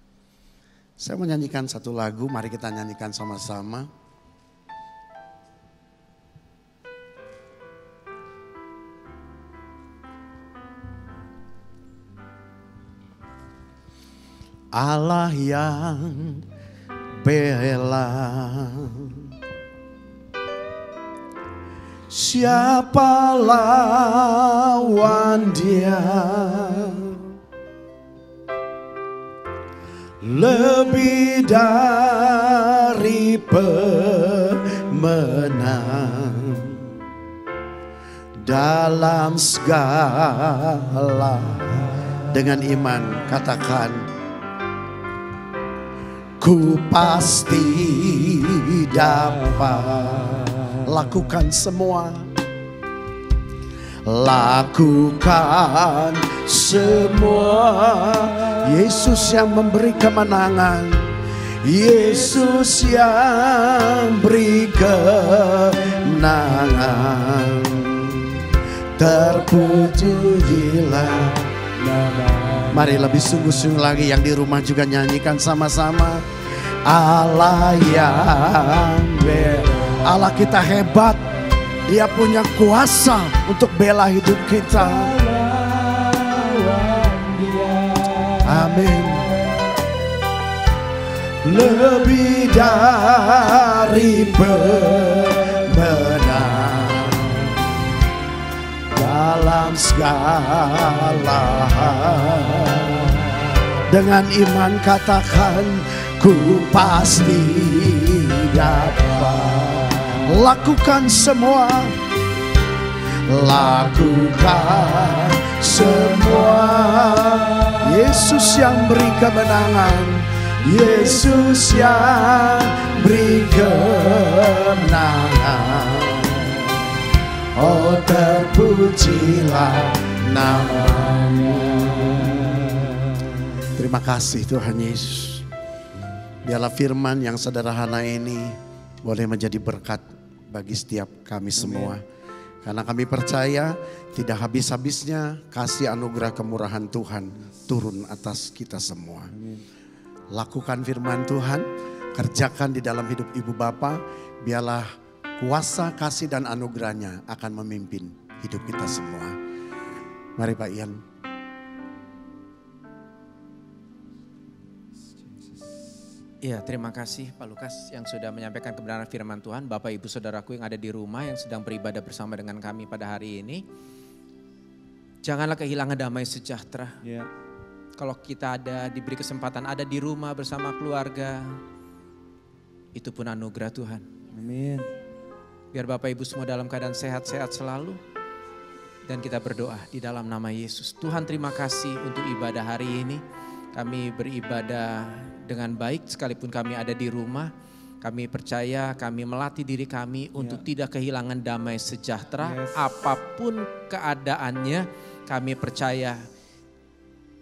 Saya menyanyikan satu lagu, mari kita nyanyikan sama-sama. Allah yang bela, siapa lawan Dia? Lebih dari pemenang dalam segala. Dengan iman katakan, ku pasti dapat lakukan semua. Lakukan semua. Yesus yang memberi kemenangan, Yesus yang beri kemenangan. Terpujilah nama. Mari lebih sungguh-sungguh lagi, yang di rumah juga nyanyikan sama-sama. Allah yang Allah kita hebat, Dia punya kuasa untuk bela hidup kita. Amin. Lebih dari pemenang dalam segala hal. Dengan iman katakan, ku pasti dapat lakukan semua. Lakukan semua. Yesus yang beri kemenangan, Yesus yang beri kemenangan. Oh terpujilah namanya. Terima kasih Tuhan Yesus. Biarlah firman yang sederhana ini boleh menjadi berkat bagi setiap kami semua. Karena kami percaya tidak habis-habisnya kasih anugerah kemurahan Tuhan turun atas kita semua. Lakukan firman Tuhan, kerjakan di dalam hidup ibu bapa, biarlah kuasa kasih dan anugerahnya akan memimpin hidup kita semua. Mari Pak Ian. Iya, terima kasih Pak Lukas yang sudah menyampaikan kebenaran firman Tuhan. Bapak Ibu Saudaraku yang ada di rumah yang sedang beribadah bersama dengan kami pada hari ini. Janganlah kehilangan damai sejahtera. Ya. Kalau kita diberi kesempatan ada di rumah bersama keluarga, itu pun anugerah Tuhan. Amin. Biar Bapak Ibu semua dalam keadaan sehat-sehat selalu. Dan kita berdoa di dalam nama Yesus. Tuhan terima kasih untuk ibadah hari ini. Kami beribadah dengan baik sekalipun kami ada di rumah. Kami percaya, kami melatih diri kami untuk tidak kehilangan damai sejahtera. Apapun keadaannya, kami percaya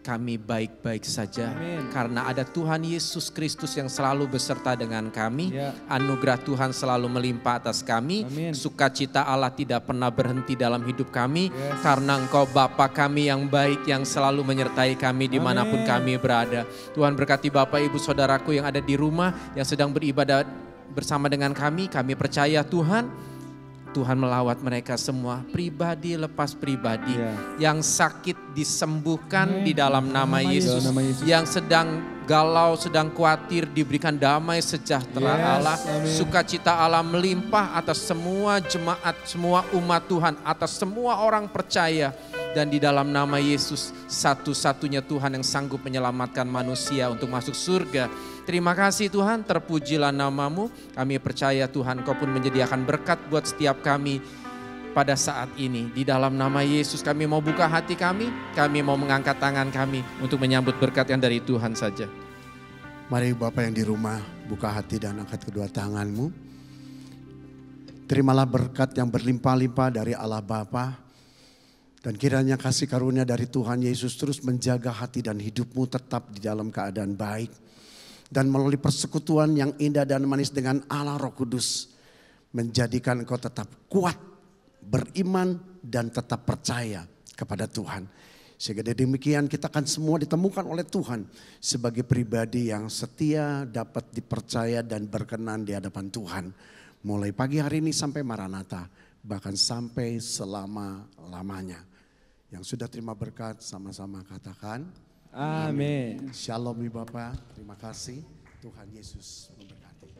kami baik-baik saja. Karena ada Tuhan Yesus Kristus yang selalu beserta dengan kami. Anugerah Tuhan selalu melimpah atas kami. Sukacita Allah tidak pernah berhenti dalam hidup kami. Karena Engkau Bapa kami yang baik, yang selalu menyertai kami dimanapun kami berada. Tuhan berkati Bapak Ibu Saudaraku yang ada di rumah, yang sedang beribadah bersama dengan kami. Kami percaya Tuhan melawat mereka semua, pribadi lepas pribadi. Yang sakit disembuhkan di dalam nama Yesus. Yang sedang galau, sedang khawatir diberikan damai sejahtera Allah. Sukacita Allah melimpah atas semua jemaat, semua umat Tuhan, atas semua orang percaya. Dan di dalam nama Yesus, satu-satunya Tuhan yang sanggup menyelamatkan manusia untuk masuk surga. Terima kasih Tuhan, terpujilah namamu. Kami percaya Tuhan, Kau pun menyediakan berkat buat setiap kami pada saat ini. Di dalam nama Yesus kami mau buka hati kami mau mengangkat tangan kami untuk menyambut berkat yang dari Tuhan saja. Mari Bapak yang di rumah buka hati dan angkat kedua tanganmu. Terimalah berkat yang berlimpah-limpah dari Allah Bapa. Dan kiranya kasih karunia dari Tuhan Yesus terus menjaga hati dan hidupmu tetap di dalam keadaan baik. Dan melalui persekutuan yang indah dan manis dengan Allah Roh Kudus. Menjadikan engkau tetap kuat, beriman dan tetap percaya kepada Tuhan. Sehingga demikian kita akan semua ditemukan oleh Tuhan sebagai pribadi yang setia, dapat dipercaya dan berkenan di hadapan Tuhan. Mulai pagi hari ini sampai Maranatha, bahkan sampai selama-lamanya. Yang sudah terima berkat sama-sama katakan Amin. Shalom Ibu Bapak, terima kasih. Tuhan Yesus memberkati.